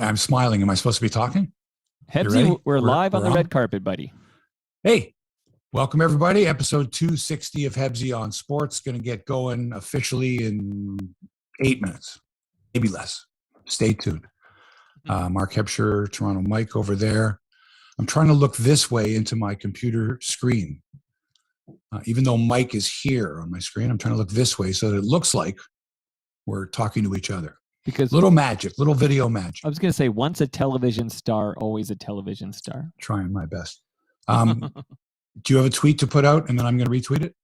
I'm smiling. Am I supposed to be talking? Hebsy, we're live on the red carpet, buddy. Hey, welcome everybody. Episode 260 of Hebsy on Sports. Going to get going officially in 8 minutes, maybe less. Stay tuned. Mark Hebsher, Toronto Mike over there. I'm trying to look this way into my computer screen. Even though Mike is here on my screen, I'm trying to look this way so that it looks like we're talking to each other. Because little magic, little video magic. I was going to say, once a television star, always a television star. Trying my best. Do you have a tweet to put out and then I'm going to retweet it?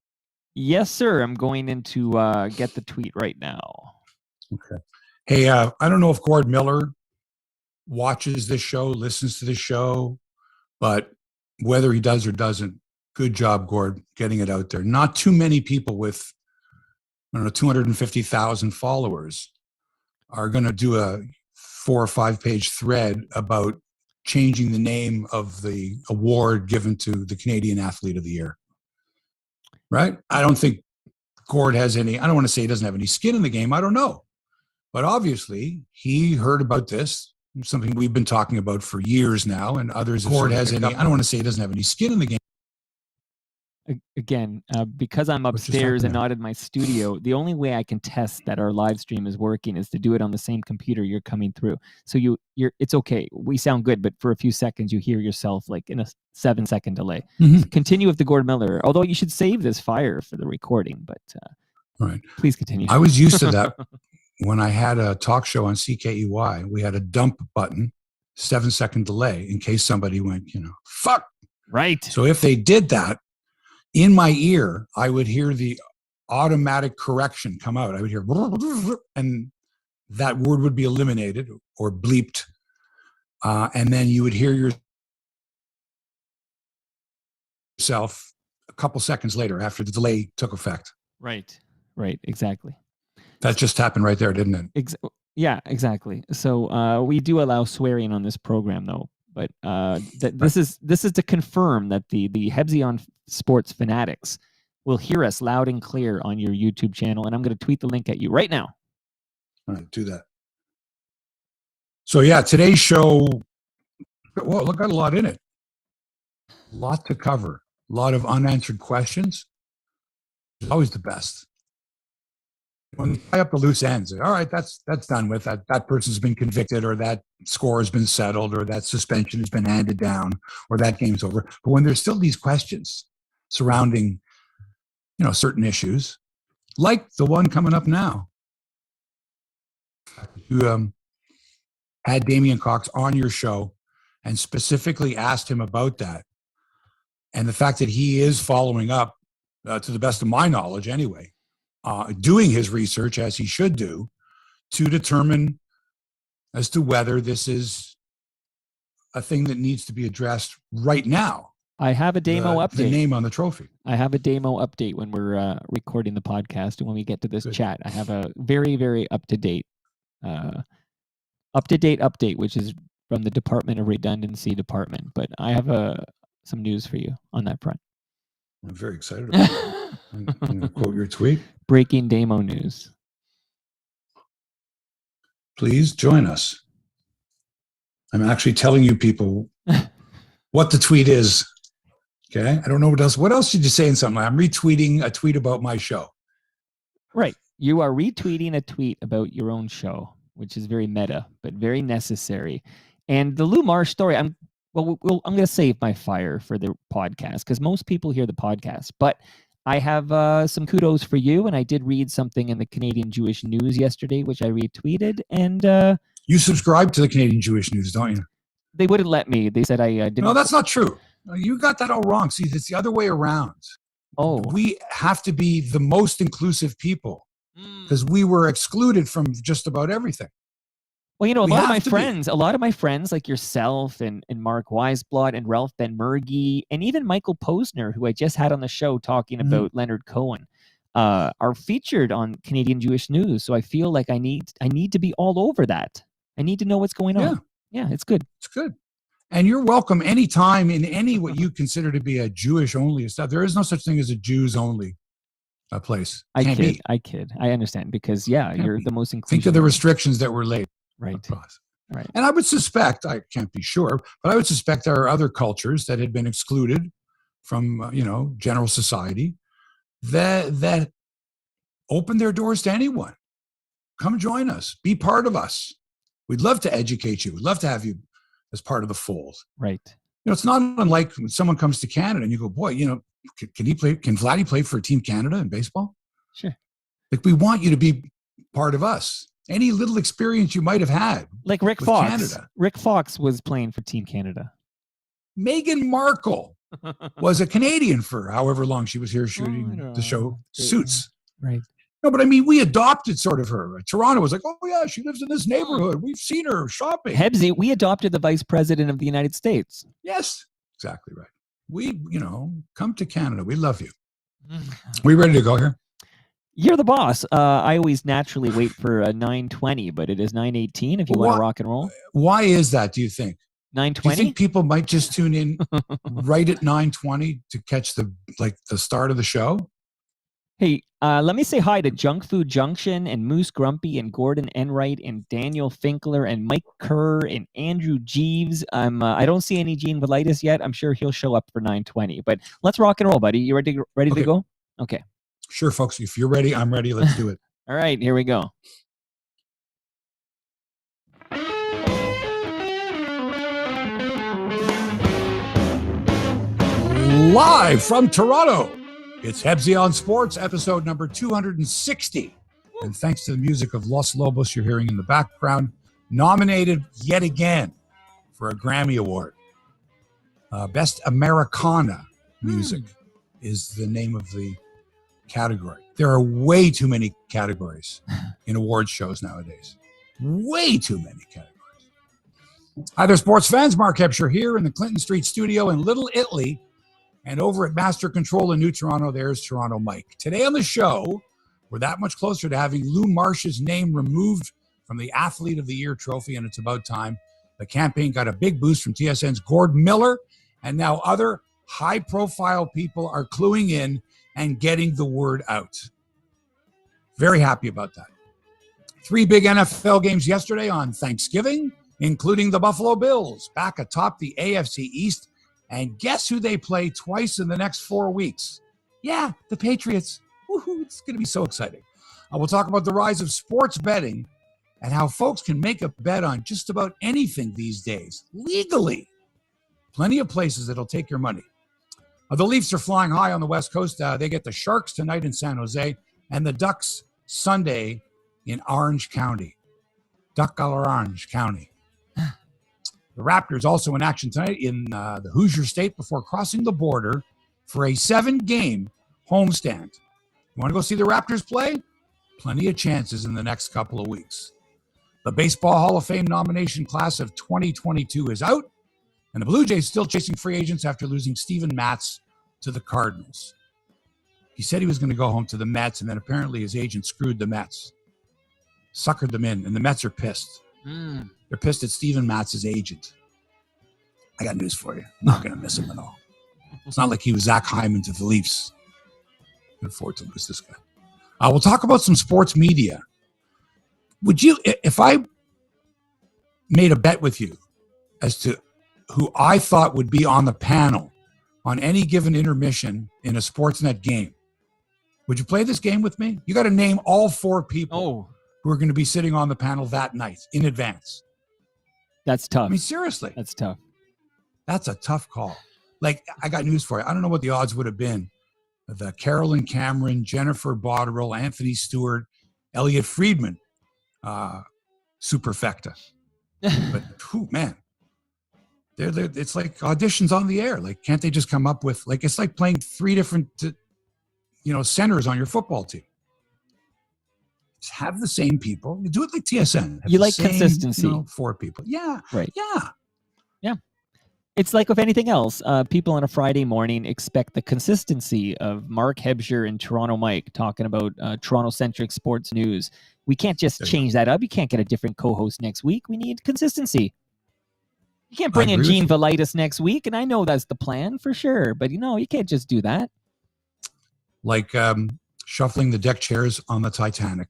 Yes, sir. I'm going into get the tweet right now. Okay. Hey, I don't know if Gord Miller watches this show, listens to this show, but whether he does or doesn't, good job, Gord, getting it out there. Not too many people with, 250,000 followers are going to do a 4 or 5 page thread about changing the name of the award given to the Canadian Athlete of the Year. Right? I don't think Gord has any, I don't want to say he doesn't have any skin in the game. I don't know. But obviously, he heard about this, something we've been talking about for years now, and others. Gord has any, I don't want to say he doesn't have any skin in the game. Again, because I'm upstairs and not in my studio, the only way I can test that our live stream is working is to do it on the same computer you're coming through. So it's okay. We sound good, but for a few seconds you hear yourself like in a 7-second delay. Mm-hmm. So continue with the Gord Miller. Although you should save this fire for the recording, but right. Please continue. I was used to that when I had a talk show on CKEY. We had a dump button, 7-second delay in case somebody went, fuck. Right. So if they did that, in my ear, I would hear the automatic correction come out. I would hear, and that word would be eliminated or bleeped. And then you would hear yourself a couple seconds later after the delay took effect. Right, exactly. That just happened right there, didn't it? Yeah, exactly. So we do allow swearing on this program, though. But this is to confirm that the Hebsy on Sports fanatics will hear us loud and clear on your YouTube channel, and I'm going to tweet the link at you right now. All right, do that. So yeah, today's show, well, look, got a lot in it. A lot to cover. A lot of unanswered questions. It's always the best. When you tie up the loose ends, all right, that's done with. That person's been convicted, or that score has been settled, or that suspension has been handed down, or that game's over. But when there's still these questions surrounding, certain issues, like the one coming up now, you had Damian Cox on your show and specifically asked him about that, and the fact that he is following up, to the best of my knowledge, anyway. Doing his research as he should do to determine as to whether this is a thing that needs to be addressed right now. I have a demo update. The name on the trophy. I have a demo update when we're recording the podcast, and when we get to this chat, I have a very, very up-to-date update, which is from the Department of Redundancy Department. But I have some news for you on that front. I'm very excited about it. I'm going to quote your tweet. Breaking demo news. Please join us. I'm actually telling you people what the tweet is. Okay? I don't know what else. What else did you say in something? I'm retweeting a tweet about my show. Right. You are retweeting a tweet about your own show, which is very meta, but very necessary. And the Lou Marsh story, I'm going to save my fire for the podcast because most people hear the podcast. But I have some kudos for you, and I did read something in the Canadian Jewish News yesterday, which I retweeted. And you subscribe to the Canadian Jewish News, don't you? They wouldn't let me. They said I didn't. No, that's not true. You got that all wrong. See, it's the other way around. Oh. We have to be the most inclusive people because we were excluded from just about everything. Well, a lot of my friends like yourself and Mark Weisblot and Ralph Ben-Mergy and even Michael Posner, who I just had on the show talking about Leonard Cohen, are featured on Canadian Jewish News. So I feel like I need to be all over that. I need to know what's going on. Yeah, it's good. It's good. And you're welcome anytime in any what you consider to be a Jewish-only stuff. There is no such thing as a Jews-only place. I kid. I understand because, you're the most inclusive. Think of the restrictions that were laid. Right. Right. And I would suspect, I can't be sure, but I would suspect there are other cultures that had been excluded from, general society that open their doors to anyone. Come join us. Be part of us. We'd love to educate you. We'd love to have you as part of the fold. Right. It's not unlike when someone comes to Canada and you go, boy, can Vladdy play for Team Canada in baseball? Sure. Like, we want you to be part of us. Any little experience you might have had. Like Rick with Fox. Canada. Rick Fox was playing for Team Canada. Meghan Markle was a Canadian for however long she was here shooting the show Suits. Right. No, but I mean, we adopted sort of her. Toronto was like, oh, yeah, she lives in this neighborhood. We've seen her shopping. Hebsy, we adopted the Vice President of the United States. Yes, exactly right. We, come to Canada. We love you. We ready to go here? You're the boss. I always naturally wait for 9:20, but it is 9:18 if you want to rock and roll. Why is that, do you think? 9:20? Do you think people might just tune in right at 9:20 to catch the start of the show? Hey, let me say hi to Junk Food Junction and Moose Grumpy and Gordon Enright and Daniel Finkler and Mike Kerr and Andrew Jeeves. I don't see any Gene Velitis yet. I'm sure he'll show up for 9:20. But let's rock and roll, buddy. You ready to go? Okay. Sure, folks. If you're ready, I'm ready. Let's do it. All right, here we go. Live from Toronto, it's Hebsy on Sports, episode number 260. And thanks to the music of Los Lobos you're hearing in the background, nominated yet again for a Grammy Award. Best Americana music is the name of the category. There are way too many categories in award shows nowadays. Way too many categories. Hi there, sports fans. Mark Hebsy here in the Clinton Street studio in Little Italy. And over at Master Control in New Toronto, there's Toronto Mike. Today on the show, we're that much closer to having Lou Marsh's name removed from the Athlete of the Year trophy, and it's about time. The campaign got a big boost from TSN's Gord Miller, and now other high-profile people are cluing in and getting the word out. Very happy about that. 3 big NFL games yesterday on Thanksgiving, including the Buffalo Bills back atop the AFC East. And guess who they play twice in the next 4 weeks? Yeah, the Patriots. Woohoo, it's going to be so exciting. We'll talk about the rise of sports betting and how folks can make a bet on just about anything these days, legally. Plenty of places that'll take your money. The Leafs are flying high on the West Coast. They get the Sharks tonight in San Jose and the Ducks Sunday in Orange County. Duck Orange County. The Raptors also in action tonight in the Hoosier State before crossing the border for a 7-game homestand. You want to go see the Raptors play? Plenty of chances in the next couple of weeks. The Baseball Hall of Fame nomination class of 2022 is out, and the Blue Jays still chasing free agents after losing Steven Matz to the Cardinals. He said he was going to go home to the Mets, and then apparently his agent screwed the Mets, suckered them in, and the Mets are pissed. They're pissed at Steven Matz's agent. I got news for you. I'm not going to miss him at all. It's not like he was Zach Hyman to the Leafs. I can afford to lose this guy. We'll talk about some sports media. Would you, if I made a bet with you as to who I thought would be on the panel on any given intermission in a Sportsnet game, would you play this game with me? You got to name all 4 people who are going to be sitting on the panel that night in advance. That's tough. I mean, seriously. That's tough. That's a tough call. Like, I got news for you. I don't know what the odds would have been. The Carolyn Cameron, Jennifer Botterill, Anthony Stewart, Elliot Friedman superfecta. But, man, it's like auditions on the air. Like, can't they just come up with, like, it's like playing 3 different, centers on your football team. Have the same people. You do it like TSN. You like consistency. 4 people. Yeah. Right. Yeah. Yeah. It's like with anything else. People on a Friday morning expect the consistency of Mark Hebsy and Toronto Mike talking about Toronto-centric sports news. We can't just change that up. You can't get a different co-host next week. We need consistency. You can't bring in Gene Velitis next week, and I know that's the plan for sure. But, you can't just do that. Like shuffling the deck chairs on the Titanic.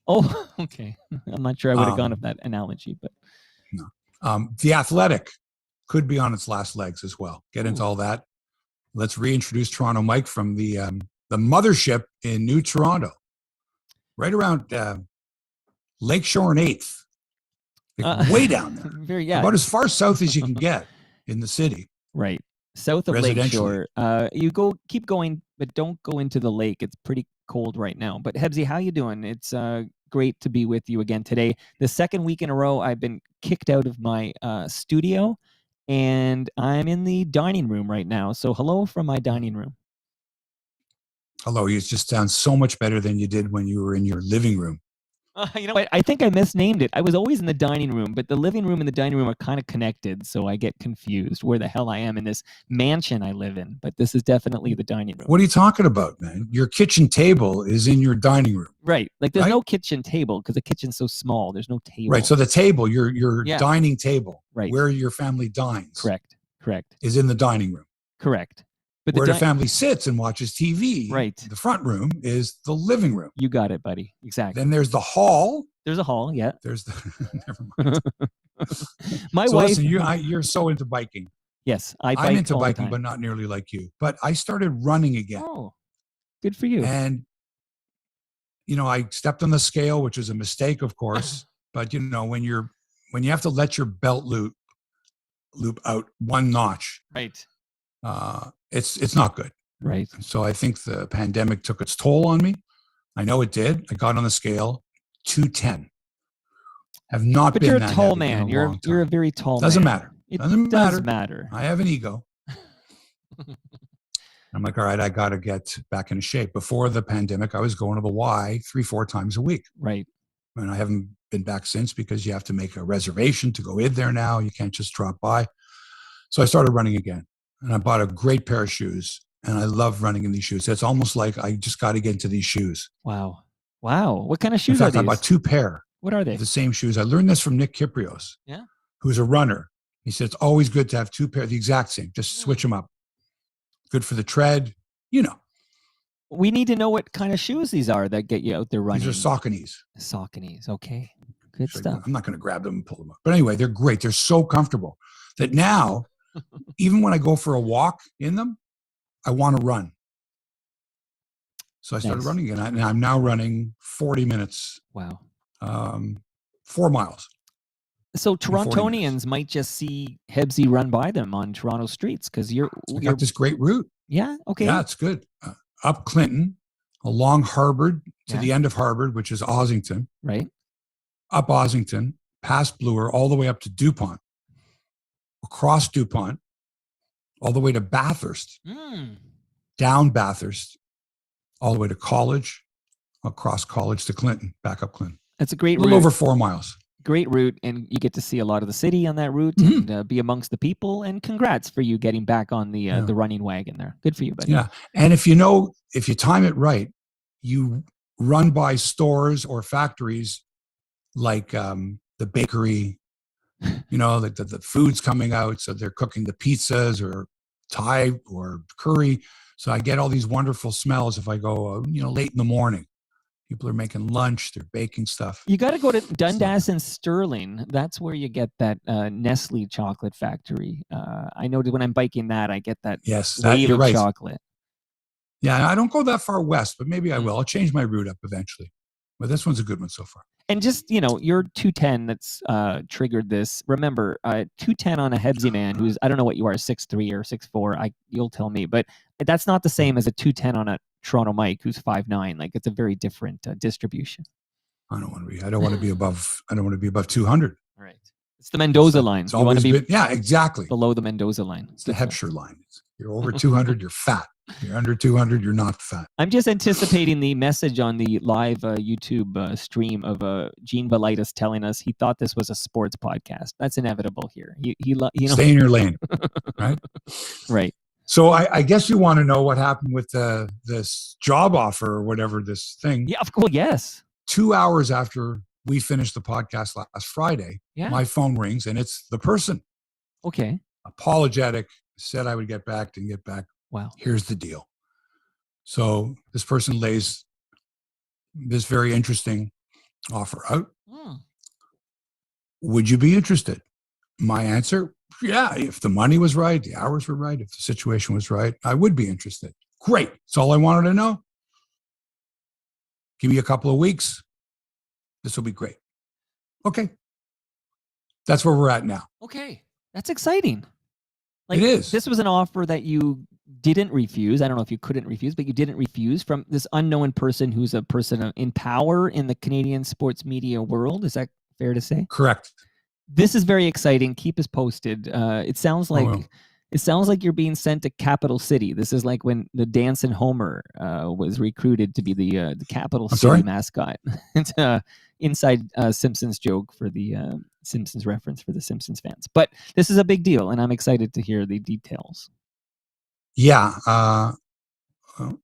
Oh, okay. I'm not sure I would have gone with that analogy, but The Athletic could be on its last legs as well. Get into all that. Let's reintroduce Toronto Mike from the mothership in New Toronto, right around Lakeshore and 8th. Way down there. About as far south as you can get in the city. Right. South of Lakeshore. You keep going, but don't go into the lake. It's pretty cold right now. But Hebsy, how you doing? It's great to be with you again today. The second week in a row, I've been kicked out of my studio, and I'm in the dining room right now. So hello from my dining room. Hello. You just sound so much better than you did when you were in your living room. You know what? I think I misnamed it. I was always in the dining room, but the living room and the dining room are kind of connected, so I get confused where the hell I am in this mansion I live in. But this is definitely the dining room. What are you talking about, man? Your kitchen table is in your dining room. Right. Like there's no kitchen table because the kitchen's so small. There's no table. Right. So the table, your dining table, right, where your family dines. Correct. Is in the dining room. Correct. But where the family sits and watches TV, right, the front room is the living room. You got it, buddy. Exactly. Then there's the hall. There's a hall, yeah. There's the never mind. My wife. Listen, you're so into biking. Yes, I'm into biking, but not nearly like you. But I started running again. Oh, good for you. And I stepped on the scale, which was a mistake, of course. But when you have to let your belt loop out one notch, right? It's not good. Right. So I think the pandemic took its toll on me. I know it did. I got on the scale, 210. Have not but been you're that a tall heavy man. in a long time. You're a very tall Doesn't man. matter. It does matter. I have an ego. I'm like, all right, I got to get back into shape. Before the pandemic, I was going to the Y 3-4 times a week. Right. And I haven't been back since because you have to make a reservation to go in there now. You can't just drop by. So I started running again. And I bought a great pair of shoes. And I love running in these shoes. It's almost like I just got to get into these shoes. Wow. What kind of shoes in fact, are these? I bought 2 pair. What are they? The same shoes. I learned this from Nick Kiprios. Yeah. Who's a runner. He said it's always good to have 2 pair, the exact same. Just switch them up. Good for the tread. We need to know what kind of shoes these are that get you out there running. These are Sauconys. Sauconys. Okay. Good stuff. I'm not going to grab them and pull them up. But anyway, they're great. They're so comfortable that now, even when I go for a walk in them, I want to run. So I started running again. And I'm now running 40 minutes. Wow. 4 miles. So Torontonians might just see Hebsy run by them on Toronto streets because you're got this great route. Yeah. Okay. Yeah, it's good. Up Clinton, along Harvard to the end of Harvard, which is Ossington. Right. Up Ossington, past Bloor, all the way up to DuPont. Across DuPont, all the way to Bathurst. Down Bathurst, all the way to College, across College to Clinton, back up Clinton. That's a great route. A little over 4 miles. Great route, and you get to see a lot of the city on that route and be amongst the people. And congrats for you getting back on the running wagon there. Good for you, buddy. Yeah, and if you time it right, you run by stores or factories like the bakery. Like the food's coming out, so they're cooking the pizzas or Thai or curry. So I get all these wonderful smells if I go, late in the morning. People are making lunch. They're baking stuff. You got to go to Dundas and Sterling. That's where you get that Nestle chocolate factory. I know that when I'm biking that, I get that wave of chocolate. Yeah, I don't go that far west, but maybe I will. I'll change my route up eventually. But this one's a good one so far. And just, your 210 that's triggered this. Remember, 210 on a Hebsy man who's, I don't know what you are, 6'3" or 6'4". You'll tell me. But that's not the same as a 210 on a Toronto Mike who's 5'9". Like, it's a very different distribution. I don't want to be above 200. Right. It's the Mendoza line. You want to be exactly below the Mendoza line. It's the Hebsy line. You're over 200, you're fat. You're under 200, you're not fat. I'm just anticipating the message on the live YouTube stream of Gene Velitis telling us he thought this was a sports podcast. That's inevitable here. Stay in your lane, right? Right. So I guess you want to know what happened with this job offer or whatever this thing. Yeah, of course. Yes. 2 hours after we finished the podcast last Friday, my phone rings and it's the person. Okay. Apologetic, said I would get back, didn't get back. Wow. Here's the deal. So this person lays this very interesting offer out. Would you be interested? My answer, yeah, if the money was right, the hours were right, if the situation was right, I would be interested. Great. That's all I wanted to know. Give me a couple of weeks. This will be great. Okay. That's where we're at now. Okay. That's exciting. Like, it is. This was an offer that you didn't refuse. I don't know if you couldn't refuse, but you didn't refuse from this unknown person who's a person in power in the Canadian sports media world. Is that fair to say? Correct. This is very exciting. Keep us posted. It sounds like you're being sent to Capital City. This is like when the Dancing Homer was recruited to be the Capital City mascot. It's an inside Simpsons joke for the Simpsons reference for the Simpsons fans. But this is a big deal, and I'm excited to hear the details. Yeah. I'm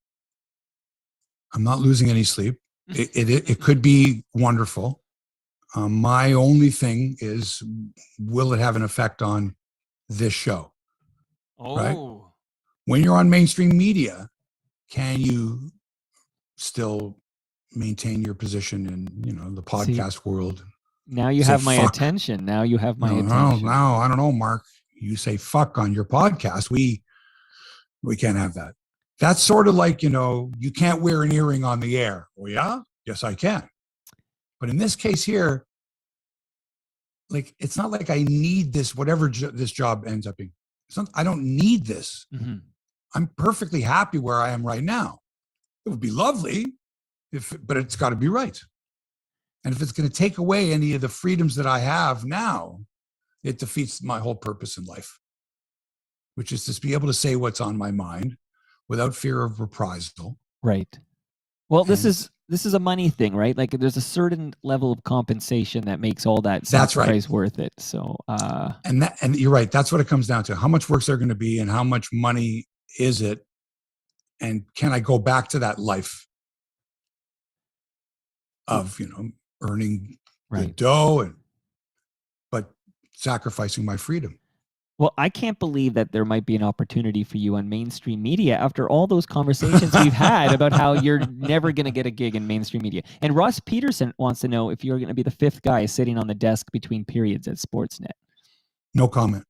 not losing any sleep. It could be wonderful. My only thing is, will it have an effect on this show? Right? When you're on mainstream media, can you still maintain your position in the podcast world? Now you have my attention. Now you have my attention. No, I don't know, Mark. You say fuck on your podcast. We can't have that. That's sort of like, you can't wear an earring on the air. Well, yeah, yes, I can. But in this case here, like, it's not like I need this, whatever this job ends up being. I don't need this. Mm-hmm. I'm perfectly happy where I am right now. It would be lovely, but it's got to be right. And if it's going to take away any of the freedoms that I have now, it defeats my whole purpose in life, which is to be able to say what's on my mind without fear of reprisal. Right. Well, this is a money thing, right? Like, there's a certain level of compensation that makes all that sacrifice worth it. So, and you're right. That's what it comes down to. How much work's there going to be, and how much money is it, and can I go back to that life of earning good dough, but sacrificing my freedom? Well, I can't believe that there might be an opportunity for you on mainstream media after all those conversations we've had about how you're never going to get a gig in mainstream media. And Ross Peterson wants to know if you're going to be the fifth guy sitting on the desk between periods at Sportsnet. No comment.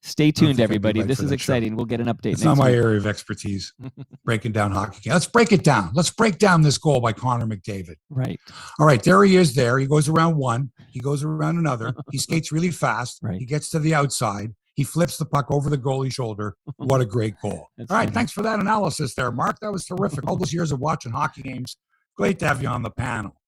Stay tuned, everybody. This is exciting. Show. We'll get an update. It's not my area of expertise, breaking down hockey. Let's break it down. Let's break down this goal by Connor McDavid. Right. All right, there he is there. He goes around one. He goes around another. He skates really fast. Right. He gets to the outside. He flips the puck over the goalie's shoulder. What a great goal. All right, thanks for that analysis there, Mark. That was terrific. All those years of watching hockey games. Great to have you on the panel.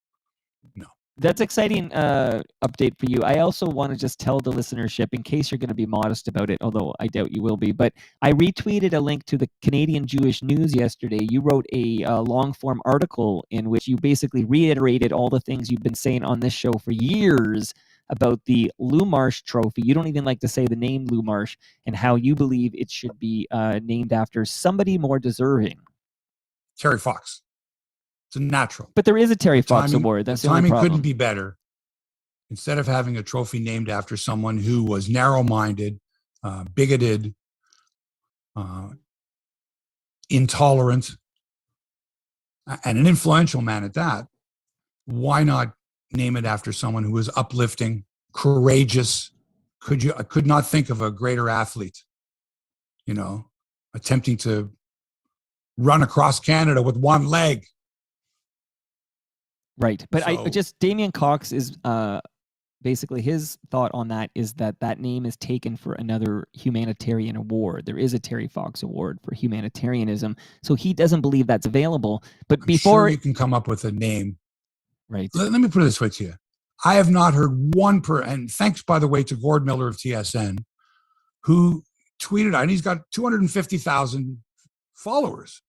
No. That's exciting update for you. I also want to just tell the listenership, in case you're going to be modest about it, although I doubt you will be, but I retweeted a link to the Canadian Jewish News yesterday. You wrote a long-form article in which you basically reiterated all the things you've been saying on this show for years about the Lou Marsh Trophy. You don't even like to say the name Lou Marsh, and how you believe it should be named after somebody more deserving. Terry Fox. It's a natural. But there is a Terry Fox Award. That's the only problem. Timing couldn't be better. Instead of having a trophy named after someone who was narrow-minded, bigoted, intolerant, and an influential man at that, why not name it after someone who was uplifting, courageous? I could not think of a greater athlete, attempting to run across Canada with one leg. Right. But Damien Cox is basically, his thought on that is that name is taken for another humanitarian award. There is a Terry Fox Award for humanitarianism. So he doesn't believe that's available. But I'm sure you can come up with a name. Right. Let me put it this way to you. I have not heard and thanks, by the way, to Gord Miller of TSN, who tweeted out, and he's got 250,000 followers.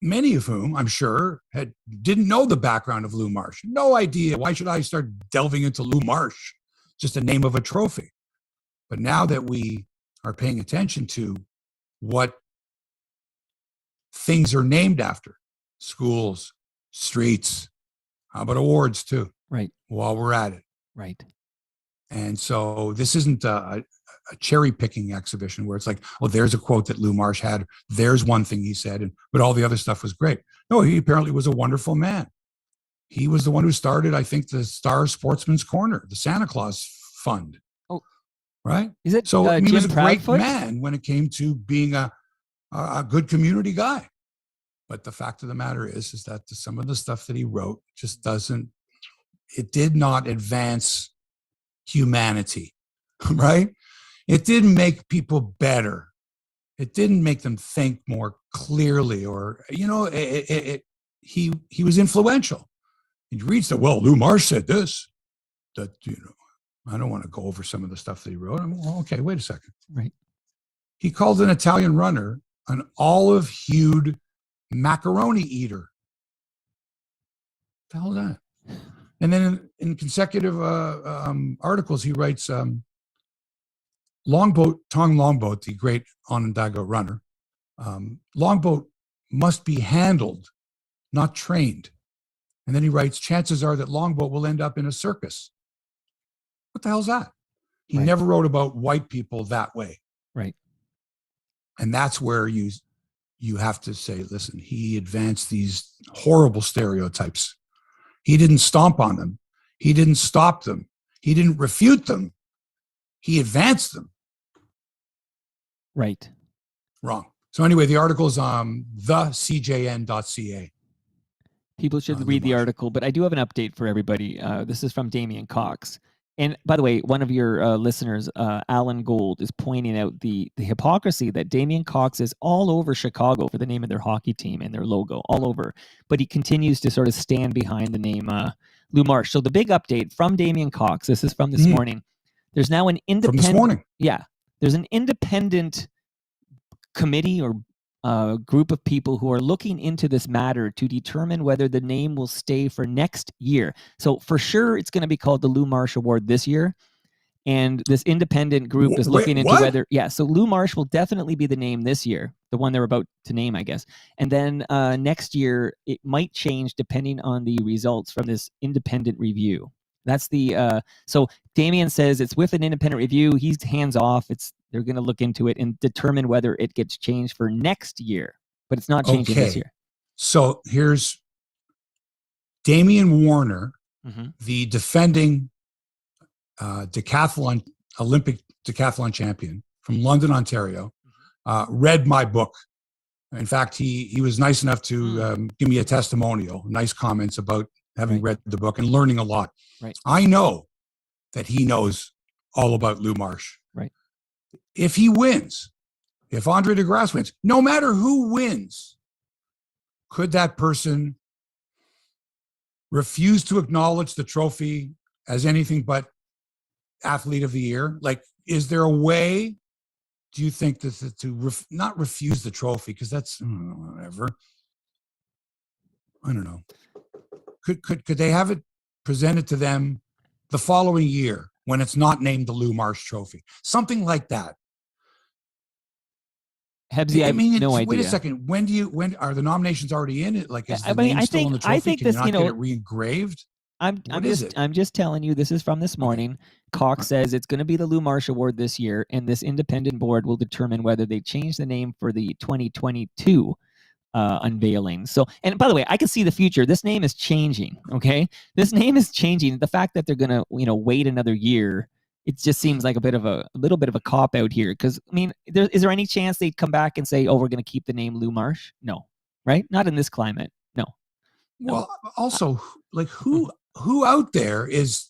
Many of whom, I'm sure, didn't know the background of Lou Marsh. No idea. Why should I start delving into Lou Marsh? Just the name of a trophy. But now that we are paying attention to what things are named after, schools, streets, how about awards too? Right. While we're at it. Right. And so this isn't a cherry picking exhibition where it's like, oh, there's a quote that Lou Marsh had. There's one thing he said, but all the other stuff was great. No, he apparently was a wonderful man. He was the one who started, I think, the Star Sportsman's Corner, the Santa Claus Fund. Oh, right. Is it So he Jim was a great Proudfoot? man when it came to being a good community guy. But the fact of the matter is that some of the stuff that he wrote just it did not advance humanity, right? It didn't make people better. It didn't make them think more clearly, or, he was influential. He reads that, well, Lou Marsh said this, that, I don't want to go over some of the stuff that he wrote. Well, okay, wait a second. Right. He called an Italian runner an olive-hued macaroni eater. What the hell is that? And then in consecutive articles, he writes, Tom Longboat, the great Onondaga runner, Longboat must be handled, not trained. And then he writes, chances are that Longboat will end up in a circus. What the hell's that? He never wrote about white people that way. Right. And that's where you have to say, listen, he advanced these horrible stereotypes. He didn't stomp on them. He didn't stop them. He didn't refute them. He advanced them. Right. Wrong. So anyway, the article is thecjn.ca. People should read the article, but I do have an update for everybody. This is from Damian Cox. And by the way, one of your listeners, Alan Gold, is pointing out the hypocrisy that Damian Cox is all over Chicago for the name of their hockey team and their logo, all over. But he continues to sort of stand behind the name Lou Marsh. So the big update from Damian Cox, this is from this morning. There's now an independent... From this morning? Yeah. There's an independent committee or group of people who are looking into this matter to determine whether the name will stay for next year. So for sure, it's going to be called the Lou Marsh Award this year. And this independent group is looking into whether, so Lou Marsh will definitely be the name this year, the one they're about to name, I guess. And then next year, it might change depending on the results from this independent review. That's the, so Damian says it's with an independent review. He's hands off. They're going to look into it and determine whether it gets changed for next year, but it's not changing this year. So here's Damian Warner, the defending Olympic decathlon champion from London, Ontario, read my book. In fact, he was nice enough to give me a testimonial, nice comments about having read the book and learning a lot. Right. I know that he knows all about Lou Marsh. Right. If he wins, if Andre DeGrasse wins, no matter who wins, could that person refuse to acknowledge the trophy as anything but athlete of the year? Like, is there a way, do you think, not refuse the trophy? Because that's whatever. I don't know. Could they have it presented to them the following year when it's not named the Lou Marsh Trophy? Something like that. Hebsy, I mean, no idea. Wait a second. When are the nominations already in it? Like, is the name still in the trophy? I think Can this, you not get it re-engraved? I'm just telling you, this is from this morning. Cox says it's going to be the Lou Marsh Award this year, and this independent board will determine whether they change the name for the 2022 unveiling. So, and by the way, I can see the future. This name is changing. Okay, this name is changing. The fact that they're going to, wait another year, it just seems like a little bit of a cop out here. Because I mean, is there any chance they'd come back and say, "Oh, we're going to keep the name Lou Marsh"? No, right? Not in this climate. No. Well, also, like who out there is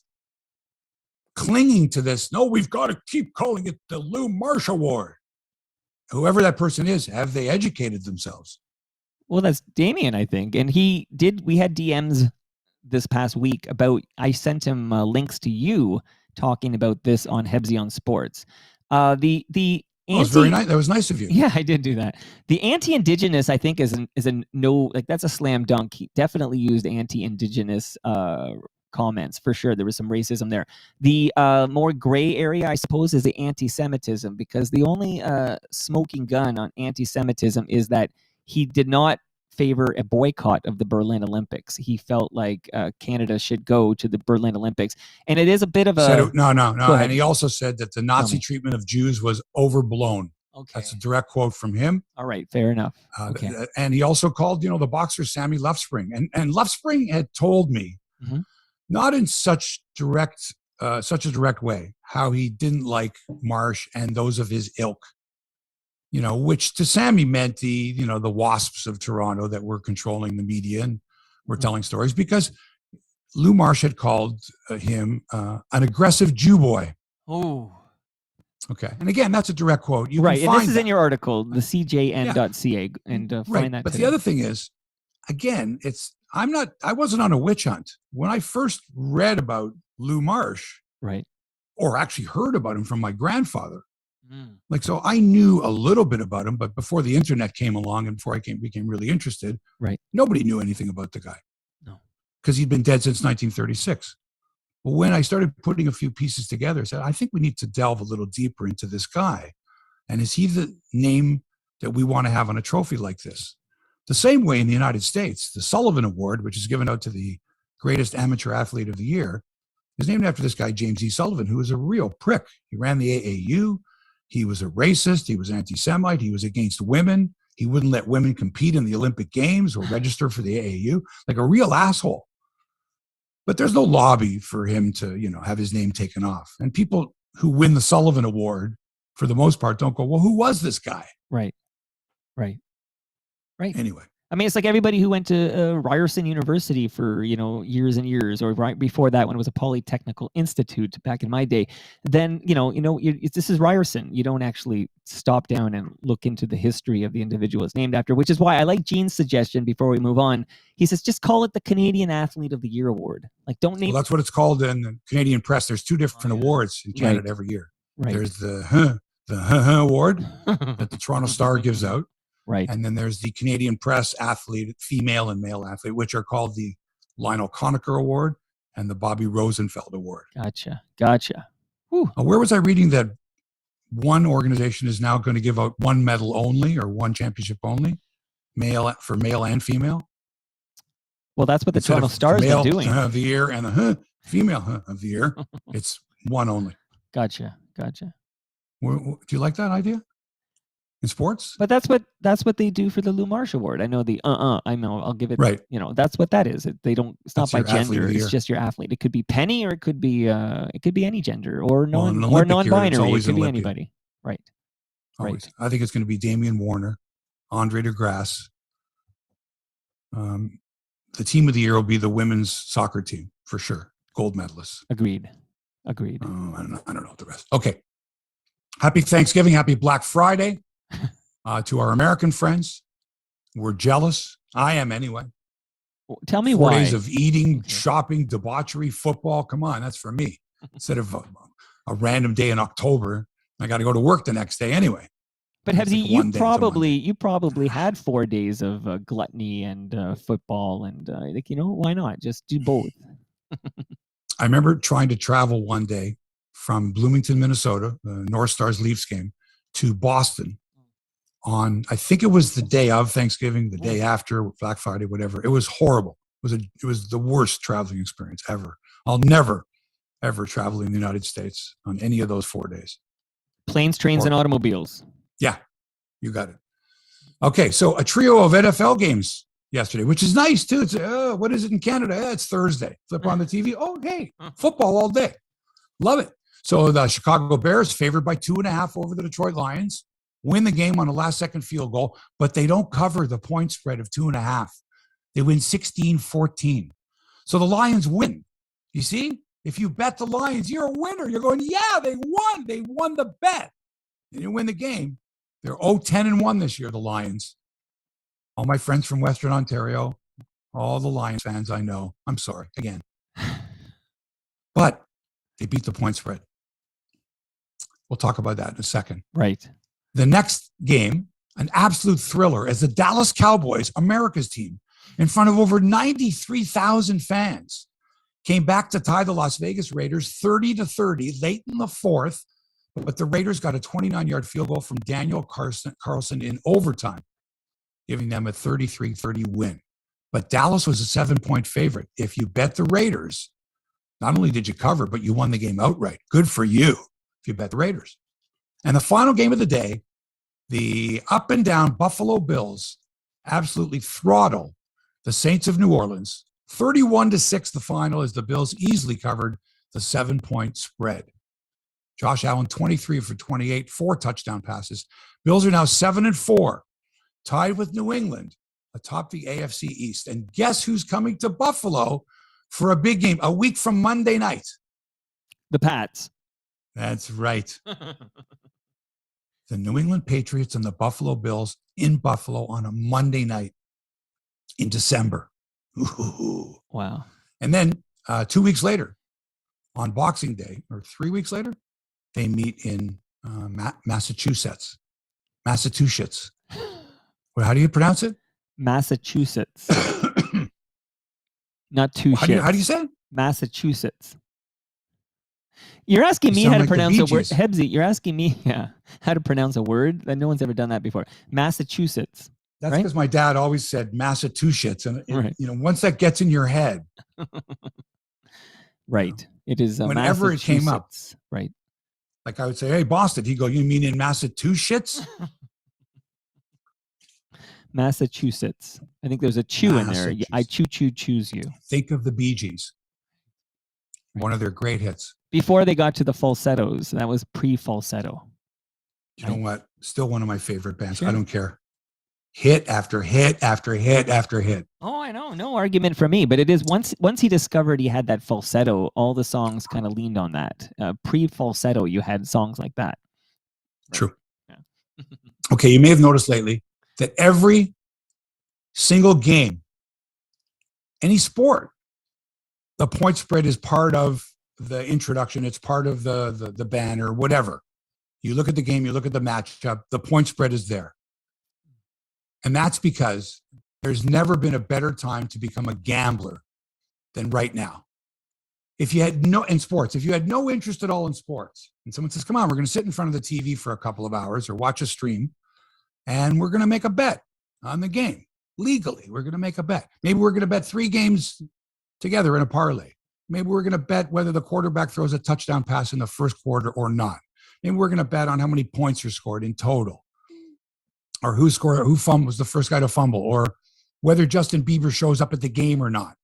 clinging to this? No, we've got to keep calling it the Lou Marsh Award. Whoever that person is, have they educated themselves? Well, that's Damian, I think. And we had DMs this past week about, I sent him links to you talking about this on Hebsy on Sports. That was very nice. That was nice of you. Yeah, I did do that. The anti-Indigenous, I think, is a no, like that's a slam dunk. He definitely used anti-Indigenous comments for sure. There was some racism there. The more gray area, I suppose, is the anti-Semitism, because the only smoking gun on anti-Semitism is that he did not favor a boycott of the Berlin Olympics. He felt like Canada should go to the Berlin Olympics. And it is a bit of a... No. And he also said that the Nazi treatment of Jews was overblown. Okay. That's a direct quote from him. All right. Fair enough. Okay. And he also called, the boxer Sammy Lufspring. And Lufspring had told me, Mhm. not in such a direct way, how he didn't like Marsh and those of his ilk, which to Sammy meant the wasps of Toronto that were controlling the media and were telling stories, because Lou Marsh had called him an aggressive Jew boy. Oh. Okay. And again, that's a direct quote. You Right. can And find this is that. in your article, the CJN.ca, and Right. find that But today. the other thing is, again, I wasn't on a witch hunt. When I first read about Lou Marsh, Right. or actually heard about him from my grandfather, Mm. so I knew a little bit about him, but before the internet came along and before I became really interested, Right. nobody knew anything about the guy. No. Because he'd been dead since 1936. But when I started putting a few pieces together, I said, I think we need to delve a little deeper into this guy. And is he the name that we want to have on a trophy like this? The same way in the United States, the Sullivan Award, which is given out to the greatest amateur athlete of the year, is named after this guy, James E. Sullivan, who was a real prick. He ran the AAU. He was a racist. He was anti-Semite. He was against women. He wouldn't let women compete in the Olympic Games or register for the AAU, like a real asshole. But there's no lobby for him to, have his name taken off. And people who win the Sullivan Award, for the most part, don't go, well, who was this guy? Right. Right. Right. Anyway. I mean, it's like everybody who went to Ryerson University for, years and years, or right before that when it was a Polytechnical Institute back in my day. Then, this is Ryerson. You don't actually stop down and look into the history of the individual it's named after, which is why I like Gene's suggestion before we move on. He says, just call it the Canadian Athlete of the Year Award. Like, don't name. Well, that's what it's called in the Canadian press. There's two different awards in Canada every year. Right. There's the award that the Toronto Star gives out. Right. And then there's the Canadian Press Athlete, female and male athlete, which are called the Lionel Conacher Award and the Bobby Rosenfeld Award. Gotcha. Where was I reading that one organization is now going to give out one medal only or one championship only, for male and female? Well, that's what the Toronto Star has been doing. Of the year and the female of the year. It's one only. Gotcha. Do you like that idea? In sports? But that's what they do for the Lou Marsh Award. I know I know, I'll give it, right. That's what that is. It's not by gender. It's just your athlete. It could be Penny, or it could be any gender, or non-binary. It could be anybody. Right. Always. Right. I think it's going to be Damian Warner, Andre DeGrasse. The team of the year will be the women's soccer team for sure. Gold medalists. Agreed. I don't know the rest. Okay. Happy Thanksgiving. Happy Black Friday. To our American friends, we're jealous. I am anyway. Tell me 4 why. days of eating, shopping, debauchery, football. Come on, that's for me. Instead of a random day in October, I got to go to work the next day anyway. But Hebsy, you probably had 4 days of gluttony and football, and why not just do both? I remember trying to travel one day from Bloomington, Minnesota, the North Stars Leafs game, to Boston on, I think it was the day of Thanksgiving, the day after Black Friday, whatever. It was horrible. It was the worst traveling experience ever. I'll never, ever travel in the United States on any of those 4 days. Planes, trains, and automobiles. Yeah, you got it. Okay, so a trio of NFL games yesterday, which is nice too. It's what is it in Canada? It's Thursday. Flip on the TV. Oh, hey, football all day. Love it. So the Chicago Bears favored by 2.5 over the Detroit Lions, win the game on a last-second field goal, but they don't cover the point spread of 2.5. They win 16-14. So the Lions win. You see, if you bet the Lions, you're a winner. You're going, yeah, they won. They won the bet. And you win the game. They're 0-10-1 this year, the Lions. All my friends from Western Ontario, all the Lions fans I know, I'm sorry, again. But they beat the point spread. We'll talk about that in a second. Right. The next game, an absolute thriller, as the Dallas Cowboys, America's team, in front of over 93,000 fans, came back to tie the Las Vegas Raiders 30-30 late in the fourth, but the Raiders got a 29-yard field goal from Daniel Carlson in overtime, giving them a 33-30 win. But Dallas was a 7-point favorite. If you bet the Raiders, not only did you cover, but you won the game outright. Good for you if you bet the Raiders. And the final game of the day The up and down Buffalo Bills absolutely throttle the Saints of New Orleans. 31-6, the final, as the Bills easily covered the 7-point spread. Josh Allen, 23 for 28, 4 touchdown passes. Bills are now 7-4, tied with New England atop the AFC East. And guess who's coming to Buffalo for a big game a week from Monday night? The Pats. That's right. The New England Patriots and the Buffalo Bills in Buffalo on a Monday night in December. Ooh. Wow. And then 2 weeks later, on Boxing Day, or 3 weeks later, they meet in Massachusetts. Massachusetts. Well, how do you pronounce it? Massachusetts. Not two How do you say it? Massachusetts. You're asking me how to pronounce a word. Hebsy, you're asking me how to pronounce a word that no one's ever done that before. Massachusetts. That's because my dad always said Massachusetts. And, once that gets in your head. Right. It is whenever it came up. Right. Like I would say, hey, Boston. He'd go, you mean in Massachusetts? Massachusetts. I think there's a chew in there. I choose you. Think of the Bee Gees. One of their great hits. Before they got to the falsettos. That was pre-falsetto. You know what? Still one of my favorite bands. Sure. I don't care. Hit after hit after hit after hit. Oh, I know. No argument for me. But it is once he discovered he had that falsetto, all the songs kind of leaned on that. Pre-falsetto, you had songs like that. True. Yeah. Okay, you may have noticed lately that every single game, any sport, the point spread is part of the introduction. It's part of the banner, whatever. You look at the game, you look at the matchup, the point spread is there. And that's because there's never been a better time to become a gambler than right now. If you had no interest at all in sports, and someone says, come on, we're going to sit in front of the TV for a couple of hours or watch a stream, and we're going to make a bet on the game legally. We're going to make a bet. Maybe we're going to bet 3 games together in a parlay. Maybe we're going to bet whether the quarterback throws a touchdown pass in the first quarter or not. Maybe we're going to bet on how many points are scored in total, or who was the first guy to fumble, or whether Justin Bieber shows up at the game or not.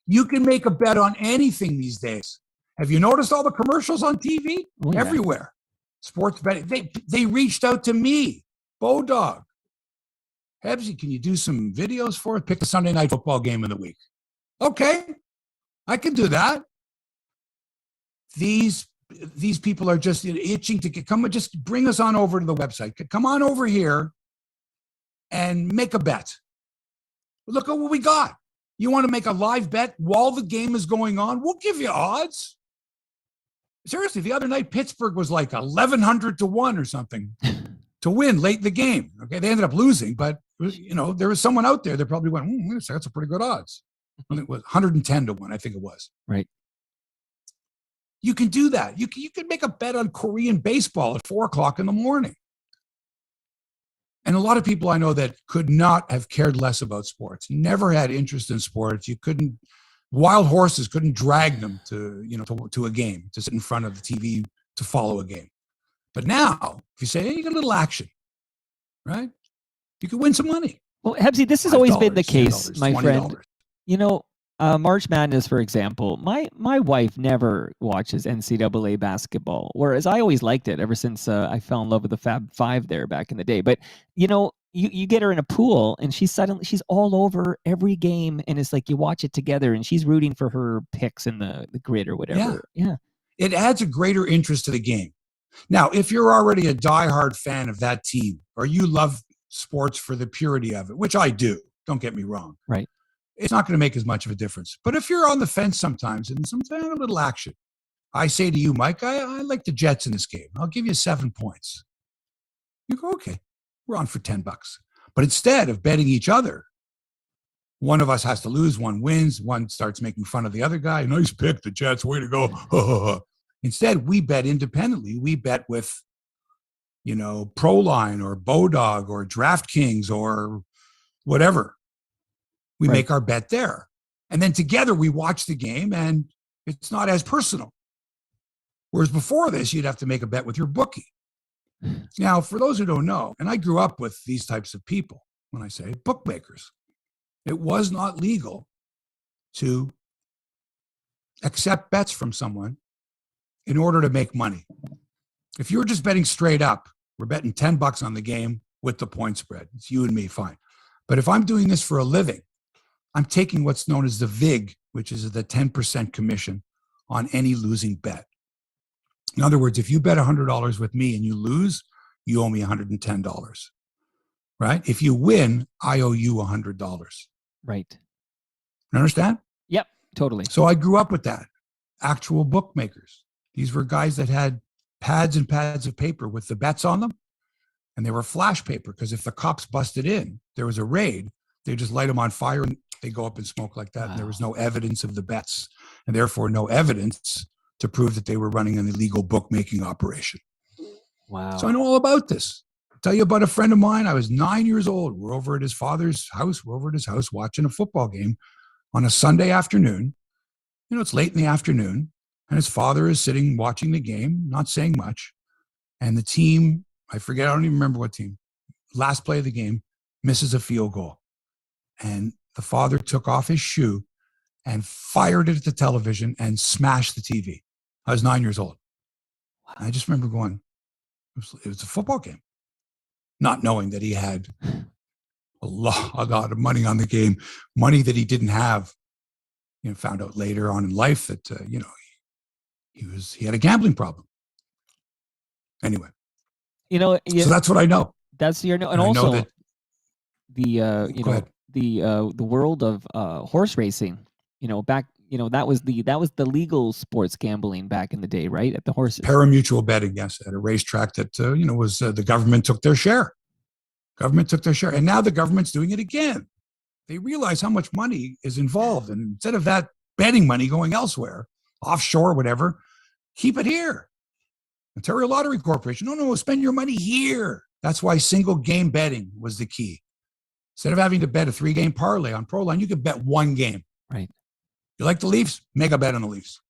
You can make a bet on anything these days. Have you noticed all the commercials on TV? Oh, yeah. Everywhere. Sports betting. They reached out to me, Bodog. Hebsy, can you do some videos for it? Pick a Sunday night football game of the week. Okay, I can do that. These people are just itching to come. Just bring us on over to the website. Come on over here and make a bet. Look at what we got. You want to make a live bet while the game is going on? We'll give you odds. Seriously, the other night, Pittsburgh was like 1,100 to 1 or something to win late in the game. Okay, they ended up losing, but there was someone out there that probably went, that's a pretty good odds. And it was 110 to 1, I think it was. Right. You can do that. You can make a bet on Korean baseball at 4:00 in the morning. And a lot of people I know that could not have cared less about sports, never had interest in sports. Wild horses couldn't drag them to a game, to sit in front of the TV to follow a game. But now, if you say, hey, you got a little action, right? You could win some money. Well, Hebsy, this has always been the case, my friend. March Madness, for example, my wife never watches NCAA basketball, whereas I always liked it ever since I fell in love with the Fab Five there back in the day. But, you get her in a pool and she's all over every game, and it's like you watch it together and she's rooting for her picks in the grid or whatever. Yeah. It adds a greater interest to the game. Now, if you're already a diehard fan of that team, or you love sports for the purity of it, which I do, don't get me wrong. Right. It's not going to make as much of a difference. But if you're on the fence sometimes and sometimes a little action, I say to you, Mike, I like the Jets in this game. I'll give you 7 points. You go, okay, we're on for $10. But instead of betting each other, one of us has to lose, one wins, one starts making fun of the other guy. Nice pick, the Jets, way to go. Instead, we bet independently. We bet with, Proline or Bodog or DraftKings or whatever. We make our bet there. And then together we watch the game, and it's not as personal. Whereas before this, you'd have to make a bet with your bookie. Now, for those who don't know, and I grew up with these types of people, when I say bookmakers, it was not legal to accept bets from someone in order to make money. If you were just betting straight up, we're betting $10 on the game with the point spread. It's you and me, fine. But if I'm doing this for a living, I'm taking what's known as the VIG, which is the 10% commission on any losing bet. In other words, if you bet $100 with me and you lose, you owe me $110, right? If you win, I owe you $100. Right. You understand? Yep, totally. So I grew up with that. Actual bookmakers. These were guys that had pads and pads of paper with the bets on them. And they were flash paper because if the cops busted in, there was a raid, they just light them on fire and they go up in smoke like that. Wow. And there was no evidence of the bets and therefore no evidence to prove that they were running an illegal bookmaking operation. Wow. So I know all about this. I'll tell you about a friend of mine. I was 9 years old. We're over at his father's house. We're over at his house watching a football game on a Sunday afternoon. You know, it's late in the afternoon. And his father is sitting watching the game, not saying much. And the team, I forget, I don't even remember what team, last play of the game, misses a field goal. And the father took off his shoe and fired it at the television and smashed the TV. I was 9 years old. And I just remember going, it was a football game, not knowing that he had a lot of money on the game, money that he didn't have. You know, found out later on in life that, he had a gambling problem. Anyway, so that's what I know. That's your and I also know that, the world of horse racing. Back that was the legal sports gambling back in the day, right? At the horses. Pari-mutuel betting, yes, at a racetrack that was the government took their share. And now the government's doing it again. They realize how much money is involved, and instead of that betting money going elsewhere, offshore, whatever, keep it here. Ontario Lottery Corporation, no, spend your money here. That's why single game betting was the key. Instead of having to bet a 3-game parlay on Proline, you could bet one game. Right. You like the Leafs? Make a bet on the Leafs.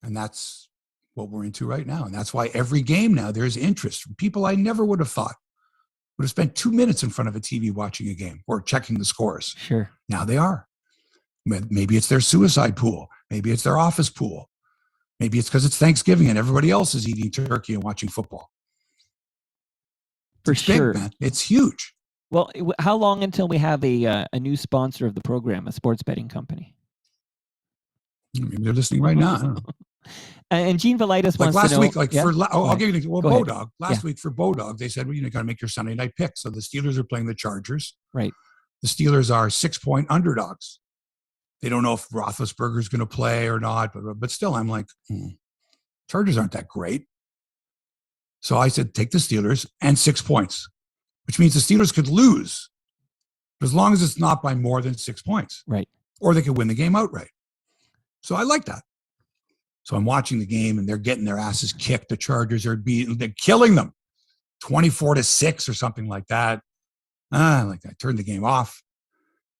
And that's what we're into right now. And that's why every game now there's interest from people I never would have thought would have spent 2 minutes in front of a TV watching a game or checking the scores. Sure. Now they are. Maybe it's their suicide pool. Maybe it's their office pool. Maybe it's because it's Thanksgiving and everybody else is eating turkey and watching football. For it's sure. Big, man. It's huge. Well, how long until we have a new sponsor of the program, a sports betting company? Maybe they're listening right now. I don't know. And Gene Velitis wants last to know. week, I'll give you an example. Well, Go ahead. Bodog. Last week for Bodog, they said, you got to make your Sunday night pick. So the Steelers are playing the Chargers. Right. The Steelers are 6-point underdogs. They don't know if Roethlisberger's going to play or not, but still, I'm like, Chargers aren't that great. So I said, take the Steelers and 6 points, which means the Steelers could lose, but as long as it's not by more than 6 points. Right. Or they could win the game outright. So I like that. So I'm watching the game and they're getting their asses kicked. The Chargers are they're killing them 24-6 or something like that. I turned the game off.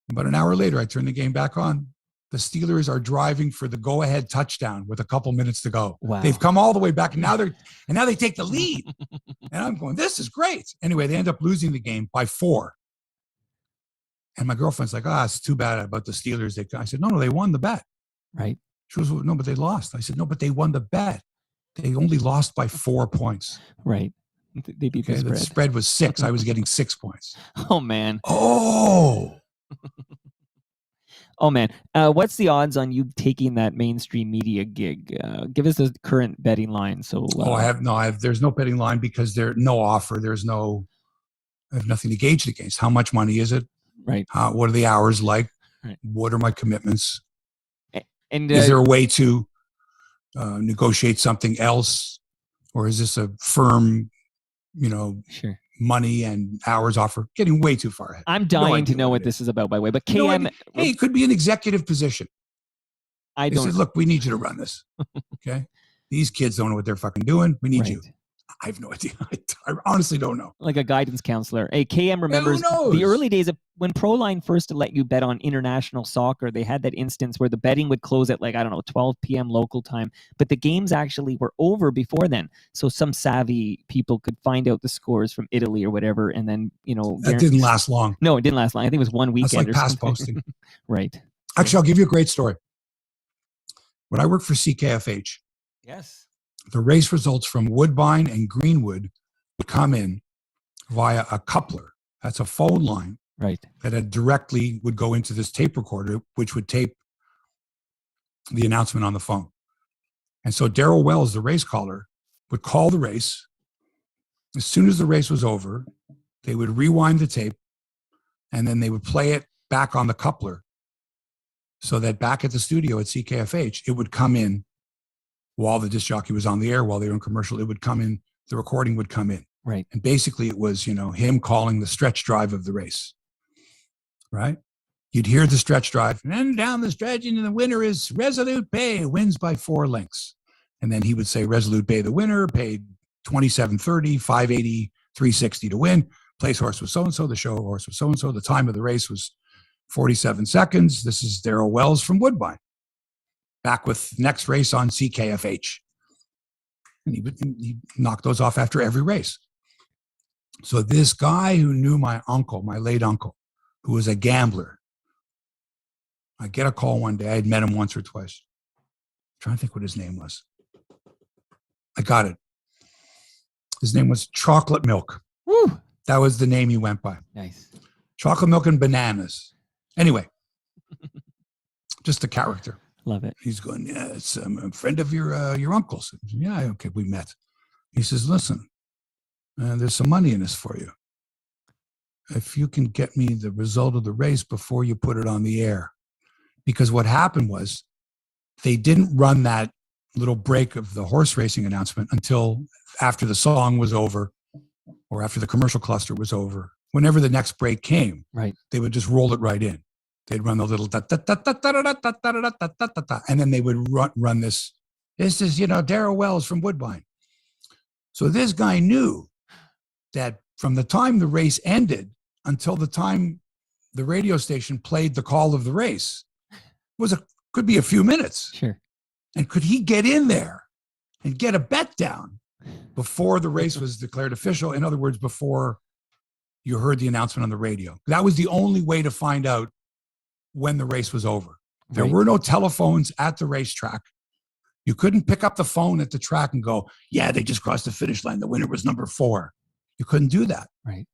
About an hour later, I turned the game back on. The Steelers are driving for the go-ahead touchdown with a couple minutes to go. Wow. They've come all the way back, and now they take the lead. And I'm going, this is great. Anyway, they end up losing the game by 4. And my girlfriend's like, it's too bad about the Steelers. I said, no, they won the bet. Right. She goes, no, but they lost. I said, no, but they won the bet. They only lost by 4 points. Right. They beat the spread. The spread was 6. I was getting 6 points. Oh, man. Oh. Oh, man. What's the odds on you taking that mainstream media gig? Give us a current betting line. So. There's no betting line because there's no offer. I have nothing to gauge it against. How much money is it? Right. What are the hours like? Right. What are my commitments? And is there a way to negotiate something else, or is this a firm, sure, money and hours offer? Getting way too far ahead. I'm dying to know what this is about, by the way. But KM, it could be an executive position. They said, look, we need you to run this. Okay, these kids don't know what they're fucking doing. We need you. I have no idea. I honestly don't know. Like a guidance counselor. Hey, KM remembers knows? the early days of when Proline first let you bet on international soccer. They had that instance where the betting would close at 12 p.m. local time, but the games actually were over before then. So some savvy people could find out the scores from Italy or whatever, and then That didn't last long. No, it didn't last long. I think it was one weekend. That's like or past something. posting. Right. Actually, I'll give you a great story. When I worked for CKFH, yes, the race results from Woodbine and Greenwood would come in via a coupler. That's a phone line, right, that directly would go into this tape recorder, which would tape the announcement on the phone. And so Daryl Wells, the race caller, would call the race. As soon as the race was over, they would rewind the tape, and then they would play it back on the coupler, so that back at the studio at CKFH, it would come in while the disc jockey was on the air, while they were in commercial. It would come in, the recording would come in. right. And basically it was, him calling the stretch drive of the race, right? You'd hear the stretch drive, and then down the stretch, and the winner is Resolute Bay, wins by 4 lengths. And then he would say, Resolute Bay, the winner, paid $27.30, $5.80, $3.60 to win. Place horse was so-and-so, the show horse was so-and-so. The time of the race was 47 seconds. This is Daryl Wells from Woodbine. Back with next race on CKFH. And he knocked those off after every race. So this guy who knew my uncle, my late uncle, who was a gambler, I get a call one day. I had met him once or twice. I'm trying to think what his name was. I got it. His name was Chocolate Milk. Woo! That was the name he went by. Nice. Chocolate Milk and Bananas. Anyway, just a character. Love it. He's going, yeah, it's a friend of your uncle's. Yeah, okay, we met. He says, listen, there's some money in this for you. If you can get me the result of the race before you put it on the air. Because what happened was they didn't run that little break of the horse racing announcement until after the song was over or after the commercial cluster was over. Whenever the next break came, right, they would just roll it right in. They'd run the little da da da da da da da da da da da da da, and then they would run this. This is Daryl Wells from Woodbine. So this guy knew that from the time the race ended until the time the radio station played the call of the race could be a few minutes. Sure. And could he get in there and get a bet down before the race was declared official? In other words, before you heard the announcement on the radio. That was the only way to find out when the race was over. There were no telephones at the racetrack. You couldn't pick up the phone at the track and go, yeah, they just crossed the finish line. The winner was number 4. You couldn't do that. Right.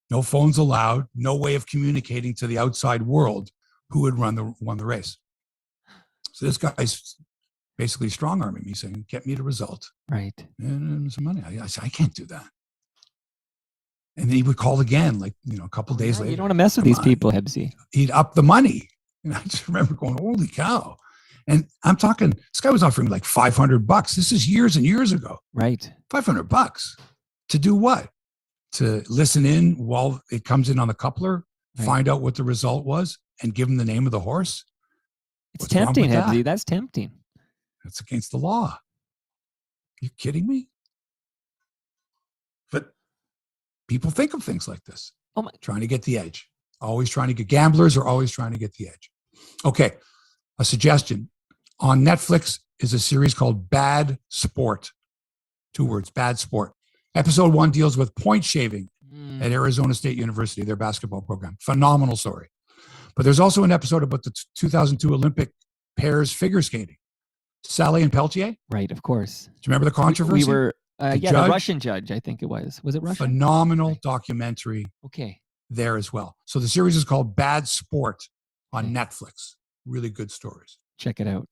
No phones allowed. No way of communicating to the outside world who had won the race. So this guy's basically strong-arming me, saying, get me the result. Right. And some money. I said, I can't do that. And then he would call again, a couple days later. You don't want to mess with these people, Hebsy. He'd up the money. And I just remember going, holy cow. And I'm talking, this guy was offering me like $500. This is years and years ago. Right. $500 to do what? To listen in while it comes in on the coupler, find out what the result was, and give him the name of the horse. It's tempting, Hebsy. That's tempting. That's against the law. Are you kidding me? But people think of things like this. Oh my. Trying to get the edge. Gamblers are always trying to get the edge. Okay. A suggestion. On Netflix is a series called Bad Sport. 2 words, Bad Sport. Episode 1 deals with point shaving at Arizona State University, their basketball program. Phenomenal story. But there's also an episode about the 2002 Olympic pairs figure skating. Sally and Peltier. Right, of course. Do you remember the controversy? We were, the Russian judge, I think it was. Was it Russian? Phenomenal documentary. Okay. There as well. So the series is called Bad Sport on Netflix. Really good stories. Check it out.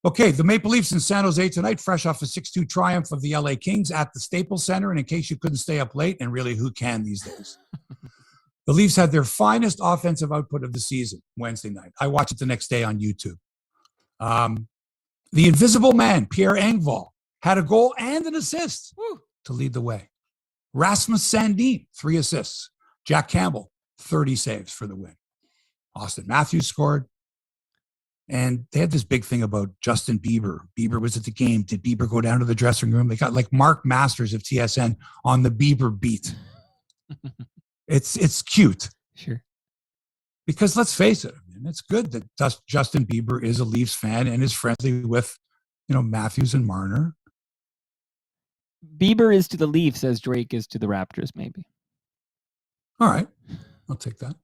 Okay, the Maple Leafs in San Jose tonight, fresh off a 6-2 triumph of the LA Kings at the Staples Center. And in case you couldn't stay up late, and really who can these days? The Leafs had their finest offensive output of the season Wednesday night. I watched it the next day on YouTube. The invisible man, Pierre Engvall, had a goal and an assist to lead the way. Rasmus Sandin, 3 assists. Jack Campbell, 30 saves for the win. Austin Matthews scored. And they had this big thing about Justin Bieber. Bieber was at the game. Did Bieber go down to the dressing room? They got like Mark Masters of TSN on the Bieber beat. It's cute. Sure. Because let's face it, I mean, it's good that Justin Bieber is a Leafs fan and is friendly with, Matthews and Marner. Bieber is to the Leafs as Drake is to the Raptors, maybe. All right. I'll take that.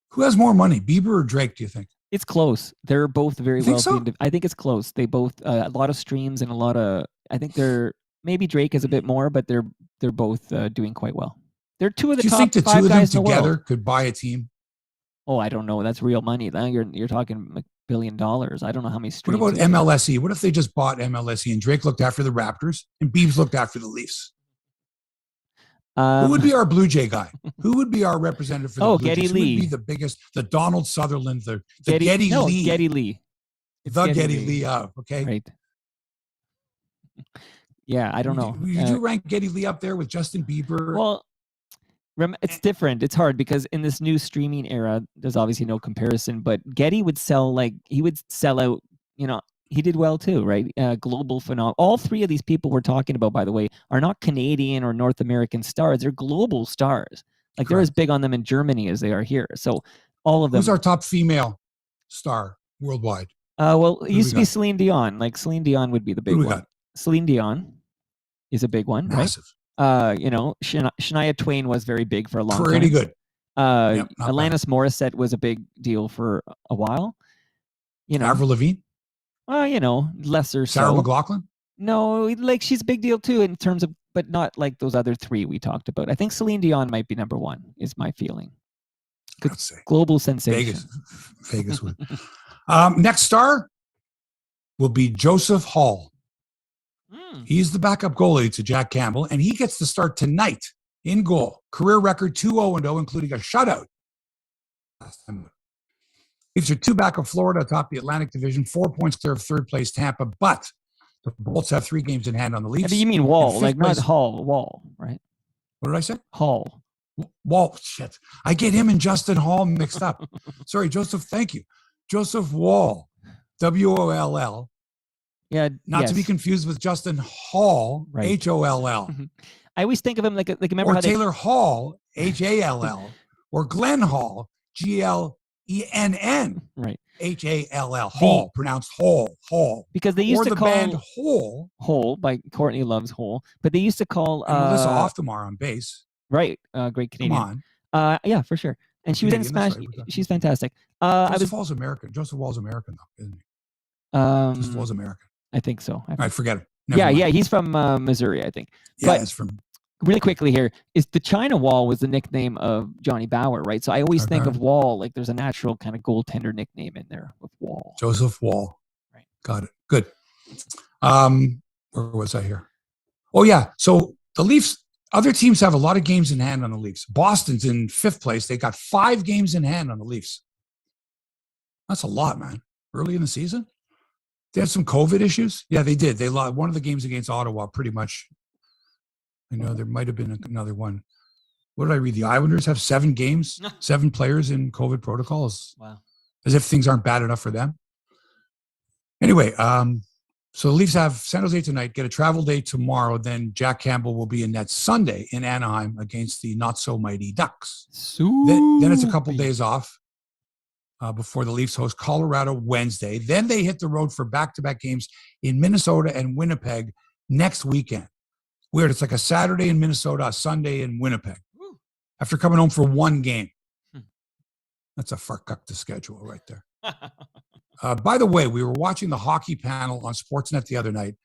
Who has more money, Bieber or Drake, do you think? It's close. They're both very Think wealthy. so? I think it's close. They both a lot of streams and a lot of. I think maybe Drake is a bit more, but they're both doing quite well. They're two of the Do you top think the 5 two of them guys in the together world. could buy a team? Oh, I don't know. That's real money. Now you're talking $1 billion. I don't know how many What streams. about MLSE? What if they just bought MLSE and Drake looked after the Raptors and Biebs looked after the Leafs? Who would be our Blue Jay guy? Who would be our representative for the Blue Geddy Jays? Lee. Who would be the biggest, the Donald Sutherland, the Geddy Lee? Geddy Lee. It's the Geddy Lee up, okay? Right. Yeah, I don't know. Would you rank Geddy Lee up there with Justin Bieber? Well, it's different. It's hard because in this new streaming era, there's obviously no comparison, but Geddy would sell out, he did well too, right? Global phenomenon. All 3 of these people we're talking about, by the way, are not Canadian or North American stars. They're global stars. Like they're as big on them in Germany as they are here. So all of them. Who's our top female star worldwide? Well, it used to be Celine Dion. Like Celine Dion would be the big Who do we one. got? Celine Dion is a big one, Massive. Right? Shania Twain was very big for a long time. Pretty good. Alanis Morissette was a big deal for a while. Avril Lavigne? Well, lesser Sarah so. McLachlan? No, like she's a big deal too in terms of, but not like those other 3 we talked about. I think Celine Dion might be number 1, is my feeling. I'd say. Global sensation. Vegas would. Next star will be Joseph Hall. He's the backup goalie to Jack Campbell, and he gets to start tonight in goal. Career record 2-0-0, including a shutout. Leafs are 2 back of Florida atop the Atlantic Division, 4 points clear of third place Tampa, but the Bolts have 3 games in hand on the Leafs. You mean Wall, like not Hall, Wall, right? What did I say? Hall. Wall, shit. I get him and Justin Hall mixed up. Sorry, Joseph, thank you. Joseph Wall, W-O-L-L. Yeah, Not to be confused with Justin Hall, right. H-O-L-L. I always think of him like remember or how Taylor Hall, H-A-L-L, or Glenn Hall, G-L-E-N-N, right? H-A-L-L, Hall, pronounced Hall. Because they used to call band Hole by Courtney Love's Hole, but they used to call Melissa Oftemar on bass. Right, great Canadian. Come on. Yeah, for sure. And she was in Smash. She's fantastic. Joseph Wall's American. Joseph Wall's American, though, isn't he? Joseph Wall's American. I think so. All right, forget it. Yeah, he's from Missouri, I think. Yeah, he's from. Really quickly here, is the China Wall was the nickname of Johnny Bauer, right? So I always think of Wall, like there's a natural kind of goaltender nickname in there with Wall. Joseph Wall. Right. Got it. Good. Where was I here? Oh, yeah. So the Leafs, other teams have a lot of games in hand on the Leafs. Boston's in 5th place. They got 5 games in hand on the Leafs. That's a lot, man. Early in the season. They had some COVID issues. Yeah, they did. They lost one of the games against Ottawa pretty much. I know there might have been another one. What did I read? The Islanders have 7 games, 7 players in COVID protocols. Wow. As if things aren't bad enough for them. Anyway, so the Leafs have San Jose tonight, get a travel day tomorrow. Then Jack Campbell will be in net Sunday in Anaheim against the not-so-mighty Ducks. Then it's a couple days off before the Leafs host Colorado Wednesday. Then they hit the road for back-to-back games in Minnesota and Winnipeg next weekend. Weird. It's like a Saturday in Minnesota, a Sunday in Winnipeg. After coming home for 1 game. That's a farkukta schedule right there. By the way, we were watching the hockey panel on Sportsnet the other night.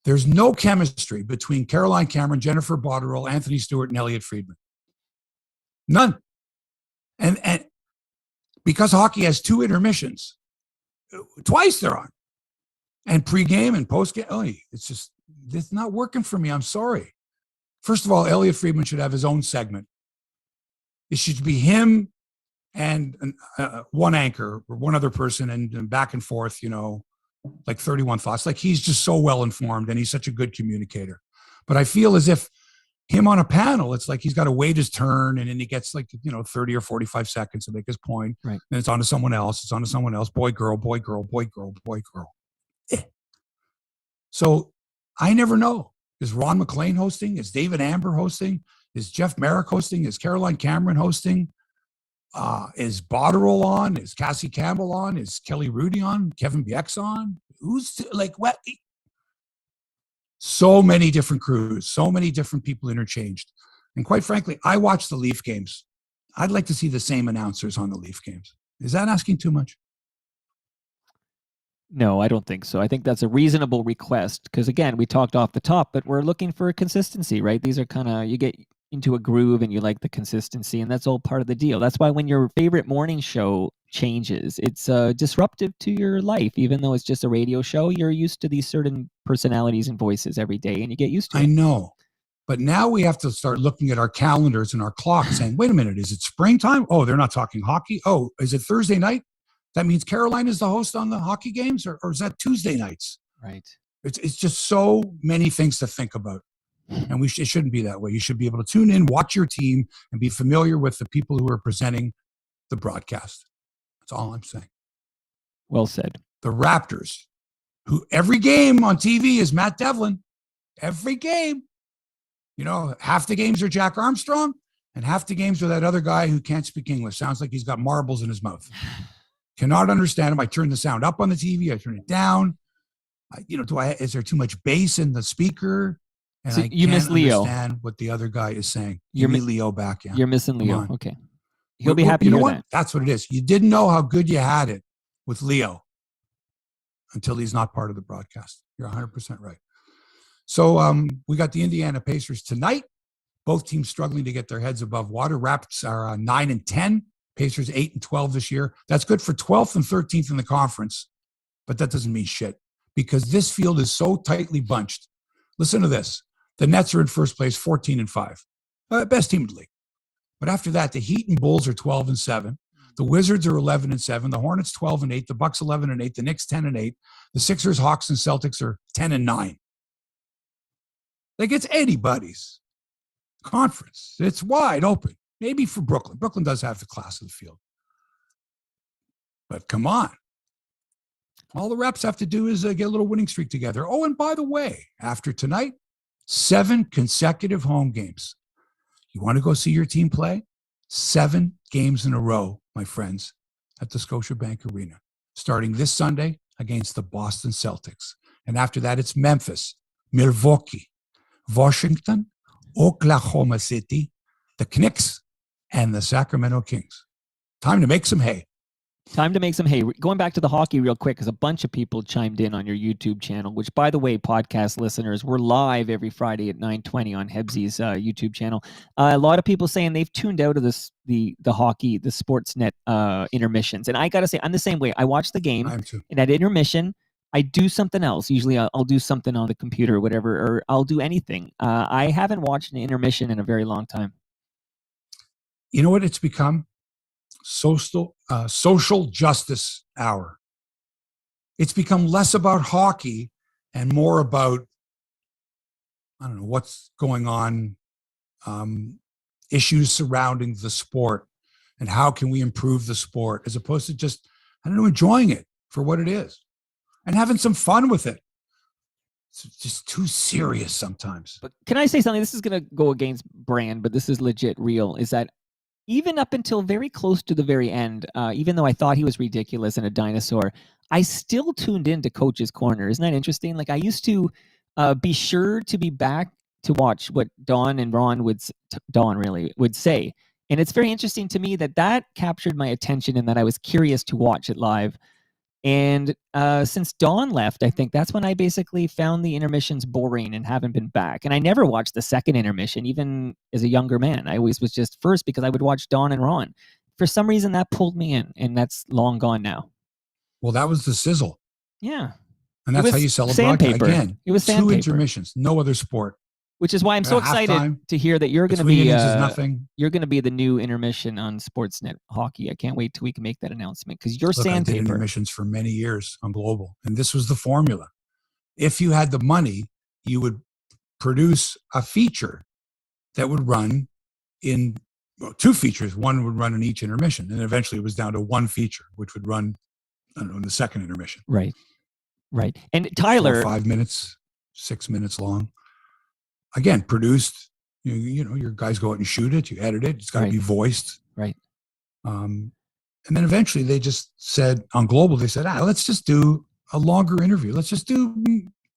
There's no chemistry between Caroline Cameron, Jennifer Botterill, Anthony Stewart, and Elliot Friedman. None. And because hockey has 2 intermissions, twice they're on. And pregame and postgame, it's not working for me. I'm sorry. First of all, Elliot Friedman should have his own segment. It should be him and one anchor or one other person and back and forth, like 31 thoughts. Like he's just so well informed and he's such a good communicator. But I feel as if him on a panel, it's like he's got to wait his turn, and then he gets like 30 or 45 seconds to make his point. Right. Then it's on to someone else. It's on to someone else. Boy, girl, boy, girl, boy, girl, boy, girl. So I never know. Is Ron McLean hosting? Is David Amber hosting? Is Jeff Merrick hosting? Is Caroline Cameron hosting? Is Botterill on? Is Cassie Campbell on? Is Kelly Rudy on? Kevin Biex on? Who's like what? So many different crews, so many different people interchanged. And quite frankly, I watch the Leaf games. I'd like to see the same announcers on the Leaf games. Is that asking too much? No, I don't think so. I think that's a reasonable request because, again, we talked off the top, but we're looking for consistency, right? These are kind of, you get into a groove and you like the consistency, and that's all part of the deal. That's why when your favorite morning show changes, it's disruptive to your life. Even though it's just a radio show, you're used to these certain personalities and voices every day, and you get used to it. I know. But now we have to start looking at our calendars and our clocks saying, wait a minute, is it springtime? Oh, they're not talking hockey. Oh, is it Thursday night? That means Caroline is the host on the hockey games, or is that Tuesday nights? Right. It's just so many things to think about. And it shouldn't be that way. You should be able to tune in, watch your team, and be familiar with the people who are presenting the broadcast. That's all I'm saying. Well said. The Raptors, who every game on TV is Matt Devlin. Every game. Half the games are Jack Armstrong, and half the games are that other guy who can't speak English. Sounds like he's got marbles in his mouth. Cannot understand him. I turn the sound up on the TV. I turn it down. Is there too much bass in the speaker? And So I you can't miss Leo. understand what the other guy is saying. You're Give me Leo back. Yeah. You're missing Leo. on. Okay. He'll be happy to hear that. That's what it is. You didn't know how good you had it with Leo until he's not part of the broadcast. You're 100% right. So we got the Indiana Pacers tonight. Both teams struggling to get their heads above water. Rapids are 9-10. Pacers 8-12 this year. That's good for 12th and 13th in the conference, but that doesn't mean shit because this field is so tightly bunched. Listen to this. The Nets are in first place, 14-5. Best team in the league. But after that, the Heat and Bulls are 12-7. The Wizards are 11-7. The Hornets 12-8. The Bucks 11-8. The Knicks 10-8. The Sixers, Hawks, and Celtics are 10-9. Like it's anybody's conference. It's wide open. Maybe for Brooklyn. Brooklyn does have the class of the field. But come on. All the reps have to do is get a little winning streak together. Oh, and by the way, after tonight, 7 consecutive home games. You want to go see your team play? 7 games in a row, my friends, at the Scotiabank Arena, starting this Sunday against the Boston Celtics. And after that, it's Memphis, Milwaukee, Washington, Oklahoma City, the Knicks, and the Sacramento Kings. Time to make some hay. Time to make some hay. Going back to the hockey real quick, because a bunch of people chimed in on your YouTube channel, which, by the way, podcast listeners, we're live every Friday at 9:20 on Hebsy's YouTube channel. A lot of people saying they've tuned out of the hockey, the Sportsnet intermissions. And I got to say, I'm the same way. I watch the game, and at intermission, I do something else. Usually I'll do something on the computer or whatever, or I'll do anything. I haven't watched an intermission in a very long time. You know what it's become? Social justice hour. It's become less about hockey and more about, I don't know, what's going on, issues surrounding the sport and how can we improve the sport as opposed to just, I don't know, enjoying it for what it is and having some fun with it. It's just too serious sometimes. But can I say something? This is going to go against brand, but this is legit real, is that even up until very close to the very end, even though I thought he was ridiculous and a dinosaur, I still tuned into Coach's Corner. Isn't that interesting? Like I used to be sure to be back to watch what Don and Ron would say. And it's very interesting to me that captured my attention and that I was curious to watch it live. And since Don left, I think that's when I basically found the intermissions boring and haven't been back. And I never watched the second intermission, even as a younger man. I always was just first because I would watch Don and Ron. For some reason, that pulled me in, and that's long gone now. Well, that was the sizzle. Yeah. And that's how you sell a sandpaper. broadcast. Again, it was sandpaper. 2 intermissions, no other sport. Which is why I'm so excited to hear that you're going to be you're going to be the new intermission on Sportsnet hockey. I can't wait till we can make that announcement because you're sandpaper. I did intermissions for many years on Global, and this was the formula. If you had the money, you would produce a feature that would run in two features. One would run in each intermission, and eventually it was down to one feature, which would run, I don't know, in the second intermission. Right. And 4 Tyler, or 5 minutes, 6 minutes long. Again, produced. You know, your guys go out and shoot it. You edit it. It's got to be voiced. Right. And then eventually they just said on Global, they said, let's just do a longer interview. Let's just do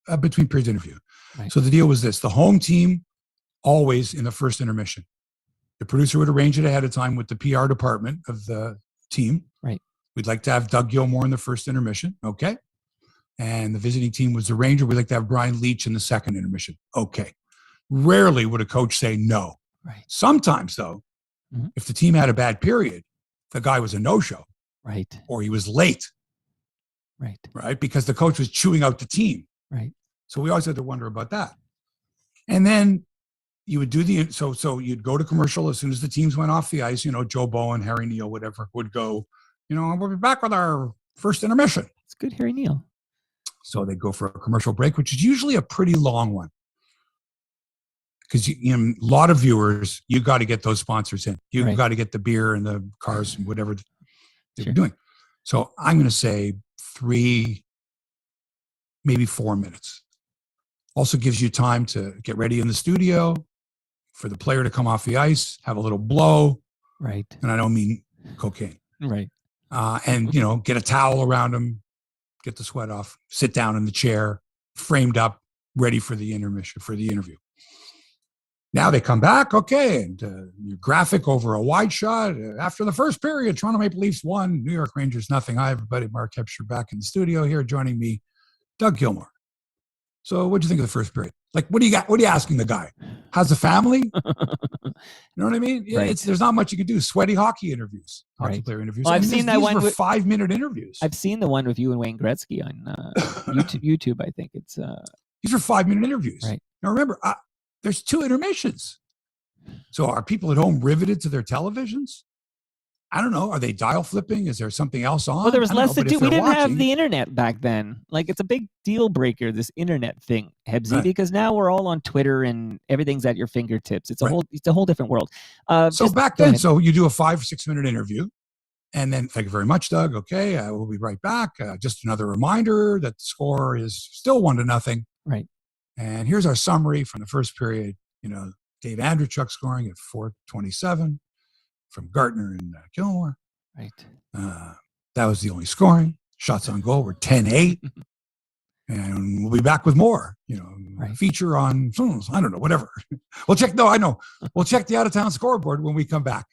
a between periods interview. Right. So the deal was this: the home team always in the first intermission. The producer would arrange it ahead of time with the PR department of the team. Right. We'd like to have Doug Gilmour in the first intermission. Okay. And the visiting team was the Ranger. We'd like to have Brian Leach in the second intermission. Okay. Rarely would a coach say no. Right. Sometimes, though, if the team had a bad period, the guy was a no-show. Right. Or he was late. Right. Because the coach was chewing out the team. Right. So we always had to wonder about that. And then you would do so you'd go to commercial as soon as the teams went off the ice. You know, Joe Bowen, Harry Neal, whatever would go, you know, we'll be back with our first intermission. It's good, Harry Neal. So they'd go for a commercial break, which is usually a pretty long one. Because you know, a lot of viewers, you got to get those sponsors in. You've got to get the beer and the cars and whatever they're doing. So I'm going to say 3, maybe 4 minutes. Also gives you time to get ready in the studio, for the player to come off the ice, have a little blow. Right. And I don't mean cocaine. Right. And, you know, get a towel around him, get the sweat off, sit down in the chair, framed up, ready for the intermission, for the interview. Now they come back, okay, and your graphic over a wide shot. After the first period, Toronto Maple Leafs 1, New York Rangers nothing. Hi, everybody. Mark Hebsy back in the studio here. Joining me, Doug Gilmour. So what'd you think of the first period? Like, what do you got? What are you asking the guy? How's the family? You know what I mean? Right. There's not much you can do. Sweaty hockey interviews, hockey player interviews. Well, I've seen that one. These were 5-minute interviews. I've seen the one with you and Wayne Gretzky on YouTube. I think it's. These are 5-minute interviews. Right. Now remember, there's 2 intermissions. So are people at home riveted to their televisions? I don't know. Are they dial flipping? Is there something else on? Well, there was less to do. We didn't have watching, the internet back then. Like, it's a big deal breaker, this internet thing, Hebsy, because now we're all on Twitter and everything's at your fingertips. It's a whole different world. So back then, so you do a 5 or 6 minute interview, and then thank you very much, Doug. Okay, we'll be right back. Just another reminder that the score is still 1-0. Right. And here's our summary from the first period. You know, Dave Andrechuk scoring at 4:27 from Gartner and Gilmour. Right. That was the only scoring. Shots on goal were 10-8. And we'll be back with more, you know, feature on, I don't know, whatever. We'll check the out-of-town scoreboard when we come back.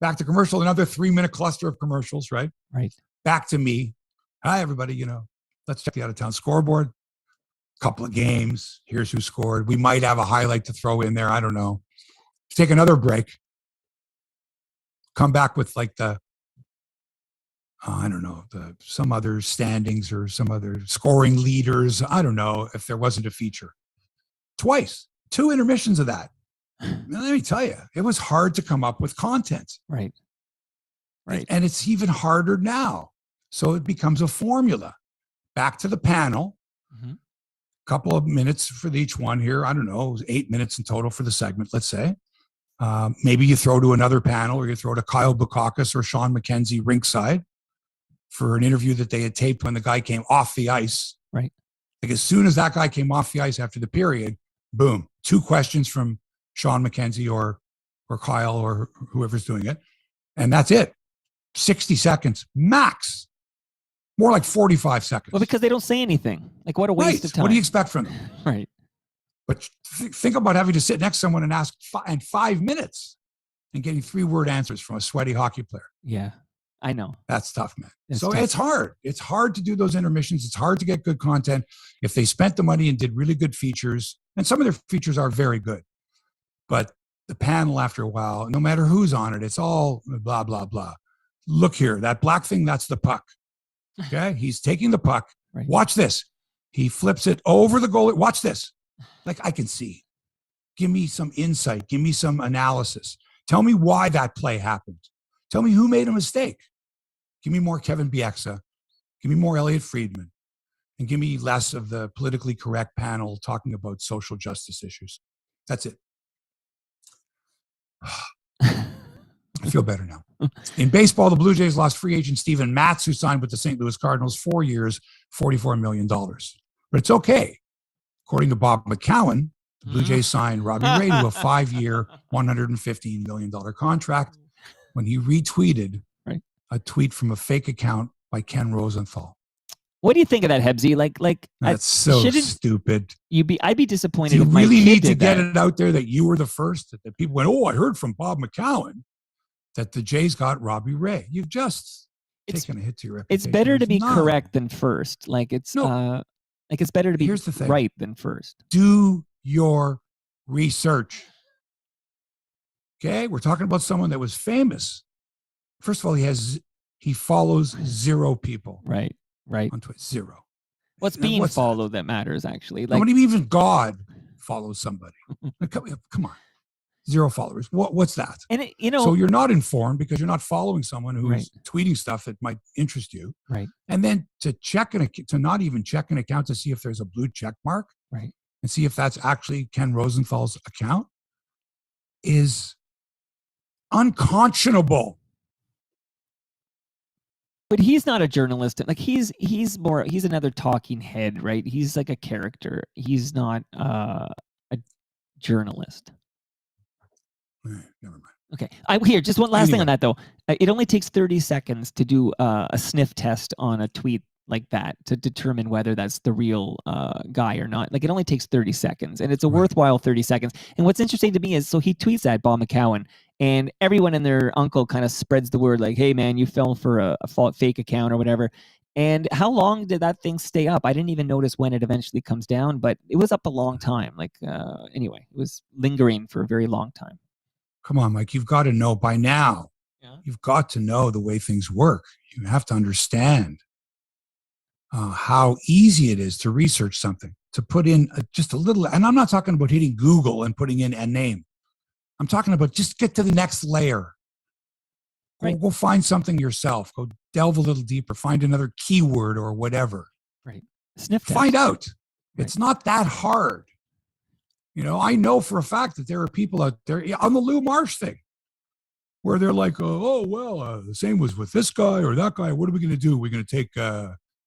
Back to commercial, another 3-minute cluster of commercials, right? Right. Back to me. Hi, everybody, you know, let's check the out-of-town scoreboard. Couple of games. Here's who scored. We might have a highlight to throw in there. I don't know. Take another break. Come back with like I don't know, some other standings or some other scoring leaders. I don't know if there wasn't a feature. Twice, 2 intermissions of that. Now, let me tell you, it was hard to come up with content. Right. And it's even harder now. So it becomes a formula. Back to the panel. Couple of minutes for each one here. I don't know, it was 8 minutes in total for the segment, let's say. Maybe you throw to another panel, or you throw to Kyle Bukakis or Sean McKenzie rinkside for an interview that they had taped when the guy came off the ice. Right. Like as soon as that guy came off the ice after the period, boom, 2 questions from Sean McKenzie or Kyle or whoever's doing it. And that's it. 60 seconds max. More like 45 seconds. Well, because they don't say anything. Like, what a waste of time. What do you expect from them? Right. But think about having to sit next to someone and ask in 5 minutes and getting 3-word answers from a sweaty hockey player. Yeah, I know. That's tough, man. It's tough. It's hard. It's hard to do those intermissions. It's hard to get good content. If they spent the money and did really good features, and some of their features are very good, but the panel after a while, no matter who's on it, it's all blah, blah, blah. Look here, that black thing, that's the puck. Okay, he's taking the puck. Right. Watch this. He flips it over the goalie. Watch this. Like, I can see. Give me some insight. Give me some analysis. Tell me why that play happened. Tell me who made a mistake. Give me more Kevin Bieksa. Give me more Elliot Friedman. And give me less of the politically correct panel talking about social justice issues. That's it. I feel better now. In baseball, the Blue Jays lost free agent Steven Matz, who signed with the St. Louis Cardinals 4 years, $44 million. But it's okay. According to Bob McCowan, the Blue Jays signed Robbie Ray to a 5-year, $115 million contract when he retweeted a tweet from a fake account by Ken Rosenthal. What do you think of that, Hebsy? That's so stupid. I'd be disappointed. Do you if my really kid need to did get that. it out there that you were the first? That people went, oh, I heard from Bob McCowan that the Jays got Robbie Ray. You've just taken a hit to your reputation. It's better to be correct than first. It's better to be right than first. Do your research. Okay, we're talking about someone that was famous. First of all, he follows 0 people. Right. On Twitter, 0. What's being followed that matters, actually. Even God follows somebody. Come on. 0 followers. What's that? And so you're not informed because you're not following someone who's tweeting stuff that might interest you. Right. And then to not even check an account to see if there's a blue check mark. Right. And see if that's actually Ken Rosenthal's account is unconscionable. But he's not a journalist. He's another talking head, right? He's like a character. He's not a journalist. Never mind. Okay. Here, just one last thing on that, though. It only takes 30 seconds to do a sniff test on a tweet like that to determine whether that's the real guy or not. It only takes 30 seconds, and it's a worthwhile 30 seconds. And what's interesting to me is, so he tweets at Bob McCowan, and everyone and their uncle kind of spreads the word, hey, man, you fell for a fake account or whatever. And how long did that thing stay up? I didn't even notice when it eventually comes down, but it was up a long time. Anyway, it was lingering for a very long time. Come on, Mike, you've got to know by now. Yeah. You've got to know the way things work. You have to understand how easy it is to research something, to put in just a little, and I'm not talking about hitting Google and putting in a name. I'm talking about just get to the next layer. Go find something yourself. Go delve a little deeper. Find another keyword or whatever. Right. Sniff test. Find out. Right. It's not that hard. I know for a fact that there are people out there on the Lou Marsh thing where they're like, the same was with this guy or that guy. What are we going to do? We're going to take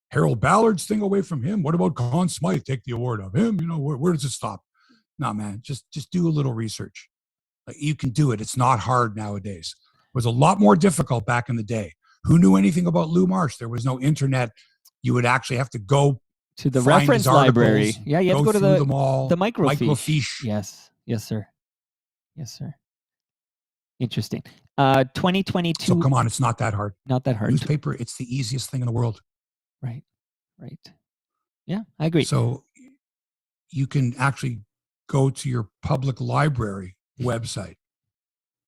Harold Ballard's thing away from him. What about Conn Smythe? Take the award of him. Where does it stop? No, man, just do a little research. You can do it. It's not hard nowadays. It was a lot more difficult back in the day. Who knew anything about Lou Marsh? There was no internet. You would actually have to go to the reference library. Yeah, you have to go to the microfiche. Yes, sir. Interesting. 2022. So come on, it's not that hard. Not that hard. Newspaper, it's the easiest thing in the world. Right. Yeah, I agree. So you can actually go to your public library website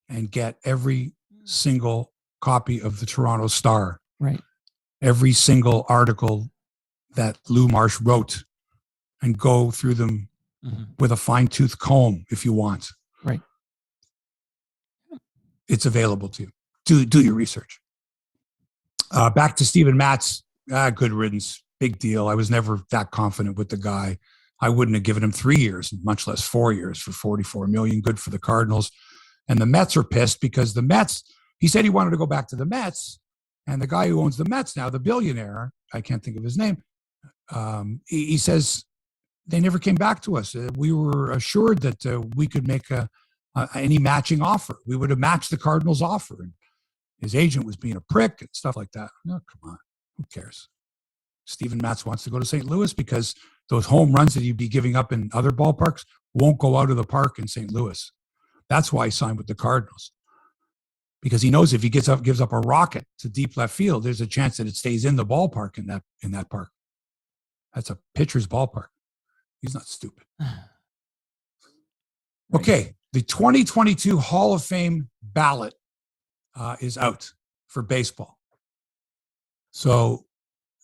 and get every single copy of the Toronto Star. Right. Every single article that Lou Marsh wrote, and go through them with a fine-tooth comb if you want. Right. It's available to you. Do your research. Back to Steven Matz. Good riddance. Big deal. I was never that confident with the guy. I wouldn't have given him 3 years, much less 4 years for $44 million. Good for the Cardinals. And the Mets are pissed because the Mets, he said he wanted to go back to the Mets. And the guy who owns the Mets now, the billionaire, I can't think of his name, he says they never came back to us. We were assured that we could make any matching offer. We would have matched the Cardinals' offer. And his agent was being a prick and stuff like that. No, come on. Who cares? Steven Matz wants to go to St. Louis because those home runs that he'd be giving up in other ballparks won't go out of the park in St. Louis. That's why he signed with the Cardinals. Because he knows if he gives up a rocket to deep left field, there's a chance that it stays in the ballpark in that park. That's a pitcher's ballpark. He's not stupid. Okay, the 2022 Hall of Fame ballot is out for baseball. So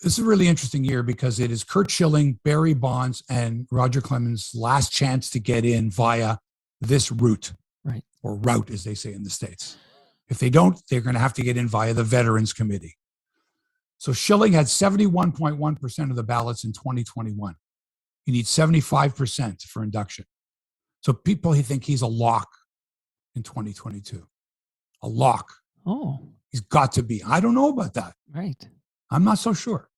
this is a really interesting year because it is Curt Schilling, Barry Bonds, and Roger Clemens' last chance to get in via this route, right? Or route, as they say in the States. If they don't, they're going to have to get in via the Veterans Committee. So Schilling had 71.1% of the ballots in 2021. He needs 75% for induction. So people think he's a lock in 2022. A lock. Oh, He's got to be. I don't know about that. right. I'm not so sure.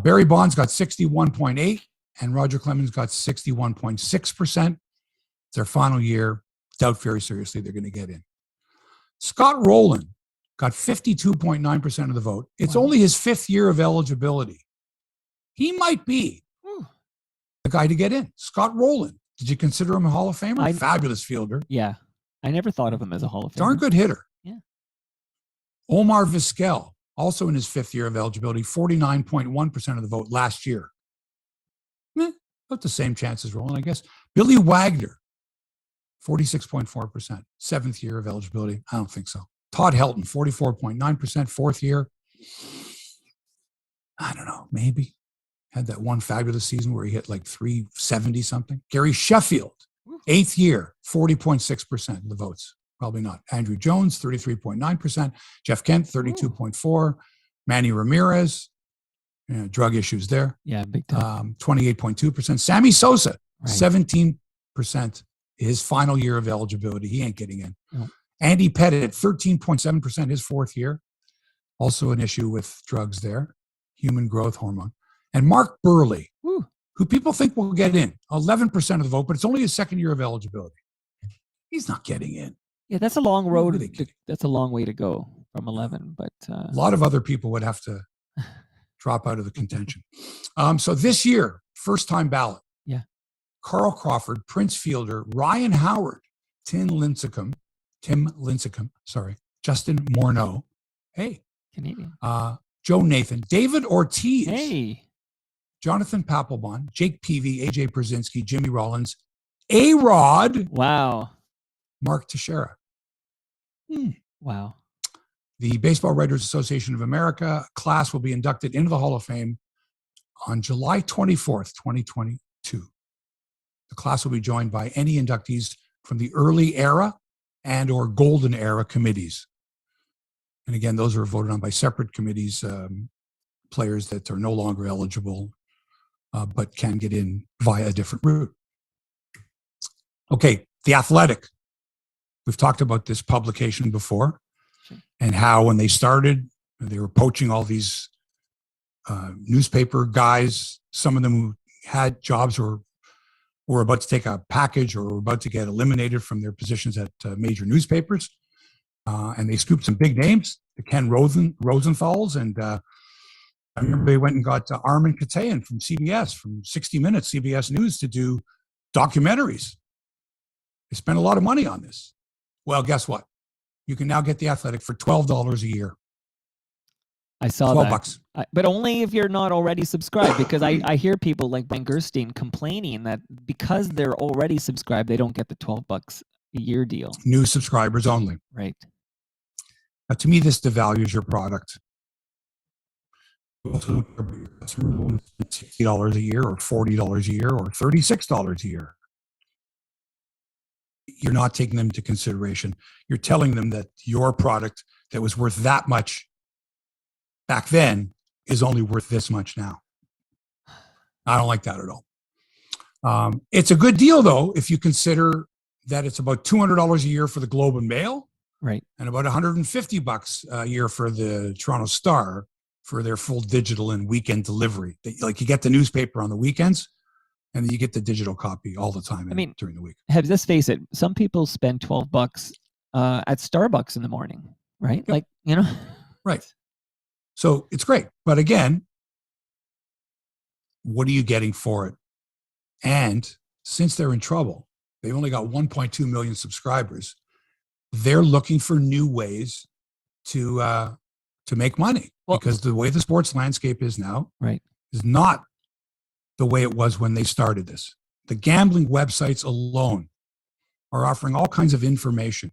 Barry Bonds got 61.8 and Roger Clemens got 61.6%. It's their final year. Doubt very seriously they're going to get in. Scott Rowland got 52.9% of the vote. It's only his 5th year of eligibility. He might be the guy to get in. Scott Rowland. Did you consider him a Hall of Famer? Fabulous fielder. Yeah. I never thought of him as a Hall of Famer. Darn good hitter. Yeah. Omar Vizquel, also in his 5th year of eligibility, 49.1% of the vote last year. About the same chance as Rowland, I guess. Billy Wagner, 46.4%, 7th year of eligibility. I don't think so. Todd Helton, 44.9%, 4th year. I don't know, maybe. Had that one fabulous season where he hit like 370 something. Gary Sheffield, 8th year, 40.6% of the votes. Probably not. Andrew Jones, 33.9%. Jeff Kent, 32.4%. Manny Ramirez, drug issues there. Yeah, big time. 28.2%. Sammy Sosa, 17%. His final year of eligibility. He ain't getting in. No. Andy Pettit, 13.7%, his 4th year. Also an issue with drugs there. Human growth hormone. And Mark Burley, who people think will get in, 11% of the vote, but it's only his 2nd year of eligibility. He's not getting in. Yeah, that's a long road. That's a long way to go from 11. But a lot of other people would have to drop out of the contention. So this year, first-time ballot. Yeah. Carl Crawford, Prince Fielder, Ryan Howard, Tim Lincecum, Justin Morneau. Hey. Canadian. Joe Nathan, David Ortiz. Hey. Jonathan Papelbon, Jake Peavy, AJ Brzezinski, Jimmy Rollins, A-Rod. Wow. Mark Teixeira. Wow. The Baseball Writers Association of America class will be inducted into the Hall of Fame on July 24th, 2022. The class will be joined by any inductees from the early era and or golden era committees. And again, those are voted on by separate committees, players that are no longer eligible, but can get in via a different route. Okay, The Athletic. We've talked about this publication before and how when they started, they were poaching all these newspaper guys, some of them who had jobs or were about to take a package or were about to get eliminated from their positions at major newspapers. And they scooped some big names, the Ken Rosenthals. And I remember they went and got Armin Katayan from CBS, from 60 Minutes, CBS News, to do documentaries. They spent a lot of money on this. Well, guess what? You can now get The Athletic for $12 a year. I saw $12. But only if you're not already subscribed, because I hear people like Ben Gerstein complaining that because they're already subscribed, they don't get the $12 a year deal. New subscribers only. Right. Now, to me, this devalues your product. $60 a year or $40 a year or $36 a year. You're not taking them into consideration. You're telling them that your product that was worth that much back then is only worth this much now. I don't like that at all. It's a good deal, though, if you consider that it's about $200 a year for the Globe and Mail, right, and about $150 a year for the Toronto Star for their full digital and weekend delivery. Like you get the newspaper on the weekends, and then you get the digital copy all the time during the week. Let's face it, some people spend $12 at Starbucks in the morning, right? Yep. Right. So it's great. But again, what are you getting for it? And since they're in trouble, they've only got 1.2 million subscribers. They're looking for new ways to make money, because the way the sports landscape is now is not the way it was when they started this. The gambling websites alone are offering all kinds of information,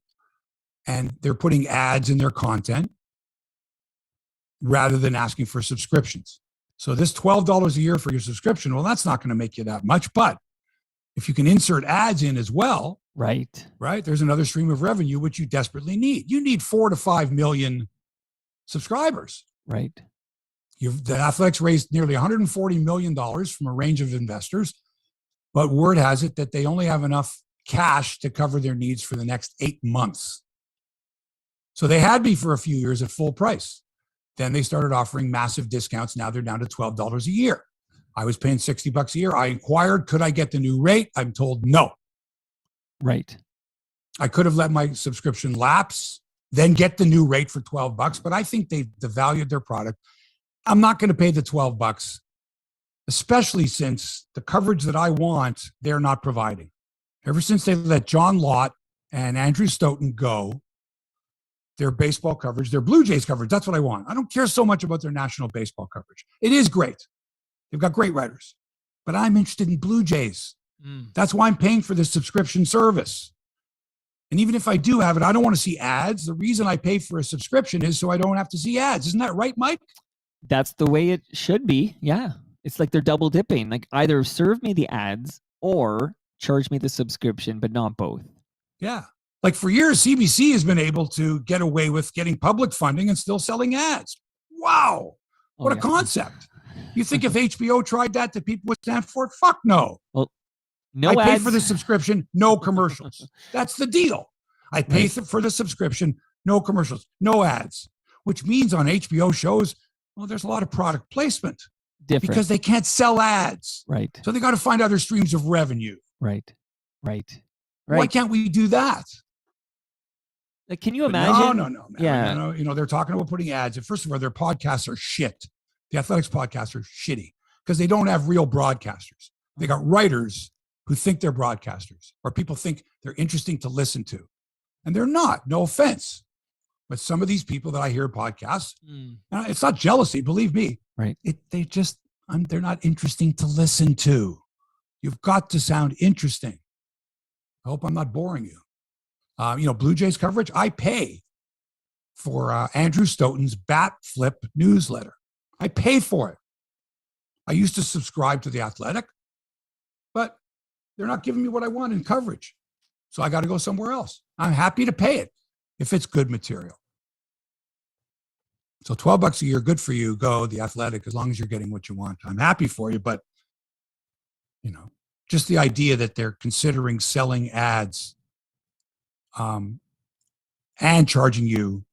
and they're putting ads in their content rather than asking for subscriptions. So this $12 a year for your subscription, well, that's not going to make you that much. But if you can insert ads in as well, right, there's another stream of revenue which you desperately need. You need 4 to 5 million subscribers. Right. The Athletics raised nearly $140 million from a range of investors, but word has it that they only have enough cash to cover their needs for the next 8 months. So they had me for a few years at full price. Then they started offering massive discounts. Now they're down to $12 a year. I was paying $60 a year. I inquired, could I get the new rate? I'm told no. Right. I could have let my subscription lapse, then get the new rate for $12, but I think they've devalued their product. I'm not going to pay the $12, especially since the coverage that I want, they're not providing. Ever since they let John Lott and Andrew Stoughton go, their baseball coverage, their Blue Jays coverage, that's what I want. I don't care so much about their national baseball coverage. It is great. They've got great writers, but I'm interested in Blue Jays. That's why I'm paying for this subscription service. And even if I do have it, I don't want to see ads. The reason I pay for a subscription is so I don't have to see ads. Isn't that right, Mike? That's the way it should be. Yeah. It's like they're double dipping. Like either serve me the ads or charge me the subscription, but not both. Yeah. Like for years, CBC has been able to get away with getting public funding and still selling ads. Wow. What a concept. You think if HBO tried that, the people would stand for it? Fuck no. Well, no I ads. pay for the subscription, no commercials. That's the deal. I pay for the subscription, no commercials, no ads, which means on HBO shows, well, there's a lot of product placement. Different. Because they can't sell ads. Right. So they got to find other streams of revenue. Right. Right. Why can't we do that? Like, can you imagine? No, man. Yeah. You know, they're talking about putting ads. And first of all, their podcasts are shit. The Athletics podcasts are shitty because they don't have real broadcasters. They got writers who think they're broadcasters, or people think they're interesting to listen to. And they're not, no offense. But some of these people that I hear podcasts, it's not jealousy, believe me. Right. They're not interesting to listen to. You've got to sound interesting. I hope I'm not boring you. Blue Jays coverage, I pay for Andrew Stoughton's Bat Flip newsletter. I pay for it. I used to subscribe to The Athletic, but they're not giving me what I want in coverage. So I got to go somewhere else. I'm happy to pay it if it's good material. So $12 a year, good for you. Go The Athletic as long as you're getting what you want. I'm happy for you, but just the idea that they're considering selling ads and charging you,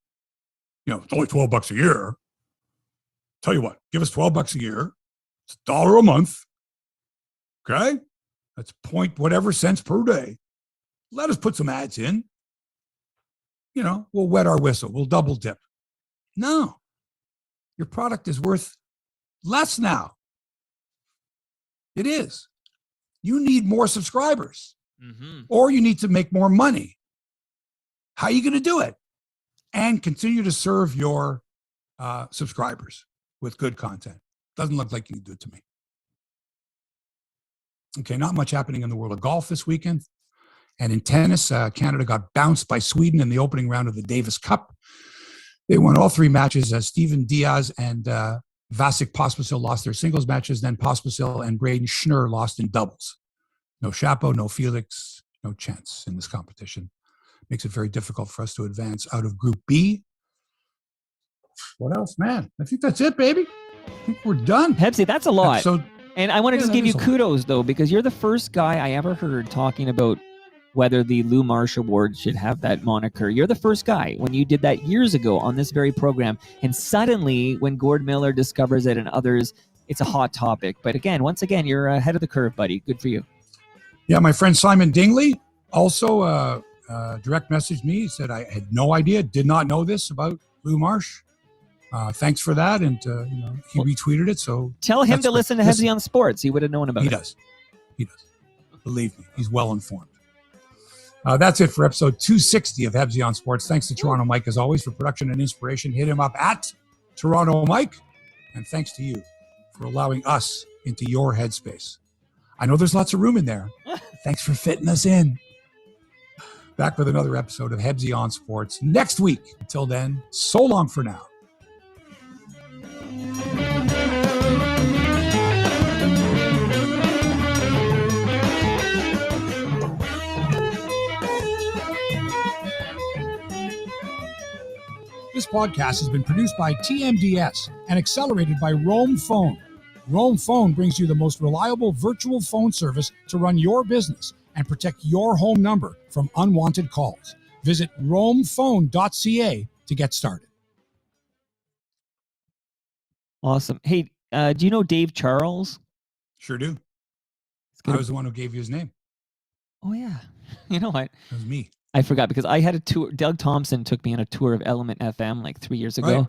it's only $12 a year. Tell you what, give us $12 a year. It's $1 a month. Okay? That's point whatever cents per day. Let us put some ads in. We'll wet our whistle. We'll double dip. No. Your product is worth less now. It is. You need more subscribers. Or you need to make more money. How are you going to do it? And continue to serve your subscribers with good content. Doesn't look like you can do it to me. Okay, not much happening in the world of golf this weekend. And in tennis, Canada got bounced by Sweden in the opening round of the Davis Cup. They won all 3 matches as Steven Diaz and Vasek Pospisil lost their singles matches. Then Pospisil and Braden Schnurr lost in doubles. No Chapo, no Felix, no chance in this competition. Makes it very difficult for us to advance out of Group B. What else, man? I think that's it, baby. I think we're done. Hebsy, that's a lot. And I want to just give you kudos, though, because you're the first guy I ever heard talking about whether the Lou Marsh Award should have that moniker. You're the first guy when you did that years ago on this very program. And suddenly, when Gord Miller discovers it and others, it's a hot topic. But once again, you're ahead of the curve, buddy. Good for you. Yeah, my friend Simon Dingley also direct messaged me. He said, I had no idea, did not know this about Lou Marsh. Thanks for that. And, he retweeted it. So tell him to listen to Hebsy on Sports. He would have known about it. He does. Believe me, he's well informed. That's it for episode 260 of Hebsy on Sports. Thanks to Toronto Mike, as always, for production and inspiration. Hit him up at Toronto Mike. And thanks to you for allowing us into your headspace. I know there's lots of room in there. Thanks for fitting us in. Back with another episode of Hebsy on Sports next week. Until then, so long for now. This podcast has been produced by TMDS and accelerated by Roam Phone. Roam Phone brings you the most reliable virtual phone service to run your business and protect your home number from unwanted calls. Visit roamphone.ca to get started. Awesome. Hey, do you know Dave Charles? Sure do. I was the one who gave you his name. Oh, yeah. You know what? It was me. I forgot because I had a tour. Doug Thompson took me on a tour of Element FM like 3 years ago. Right.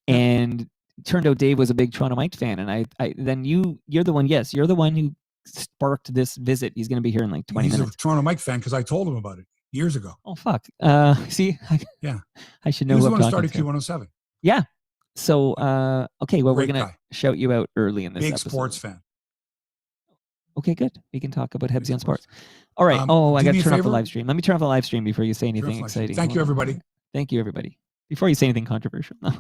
And turned out Dave was a big Toronto Mike fan. And then you're the one, yes, you're the one who sparked this visit. He's going to be here in like 20 minutes. He's a Toronto Mike fan because I told him about it years ago. Oh, fuck. See? Yeah. I should know He was who the I'm one who talking started to. Q107. Yeah. So, okay, well, Great we're going to guy. shout you out early in this Big episode. sports fan. Okay, good. We can talk about Hebsy on sports. All right. I do got me to a turn off the favor? live stream. Let me turn off the live stream before you say Turn off anything the live stream. exciting. Thank you, Hold on. everybody. Thank you, everybody. Before you say anything controversial. No.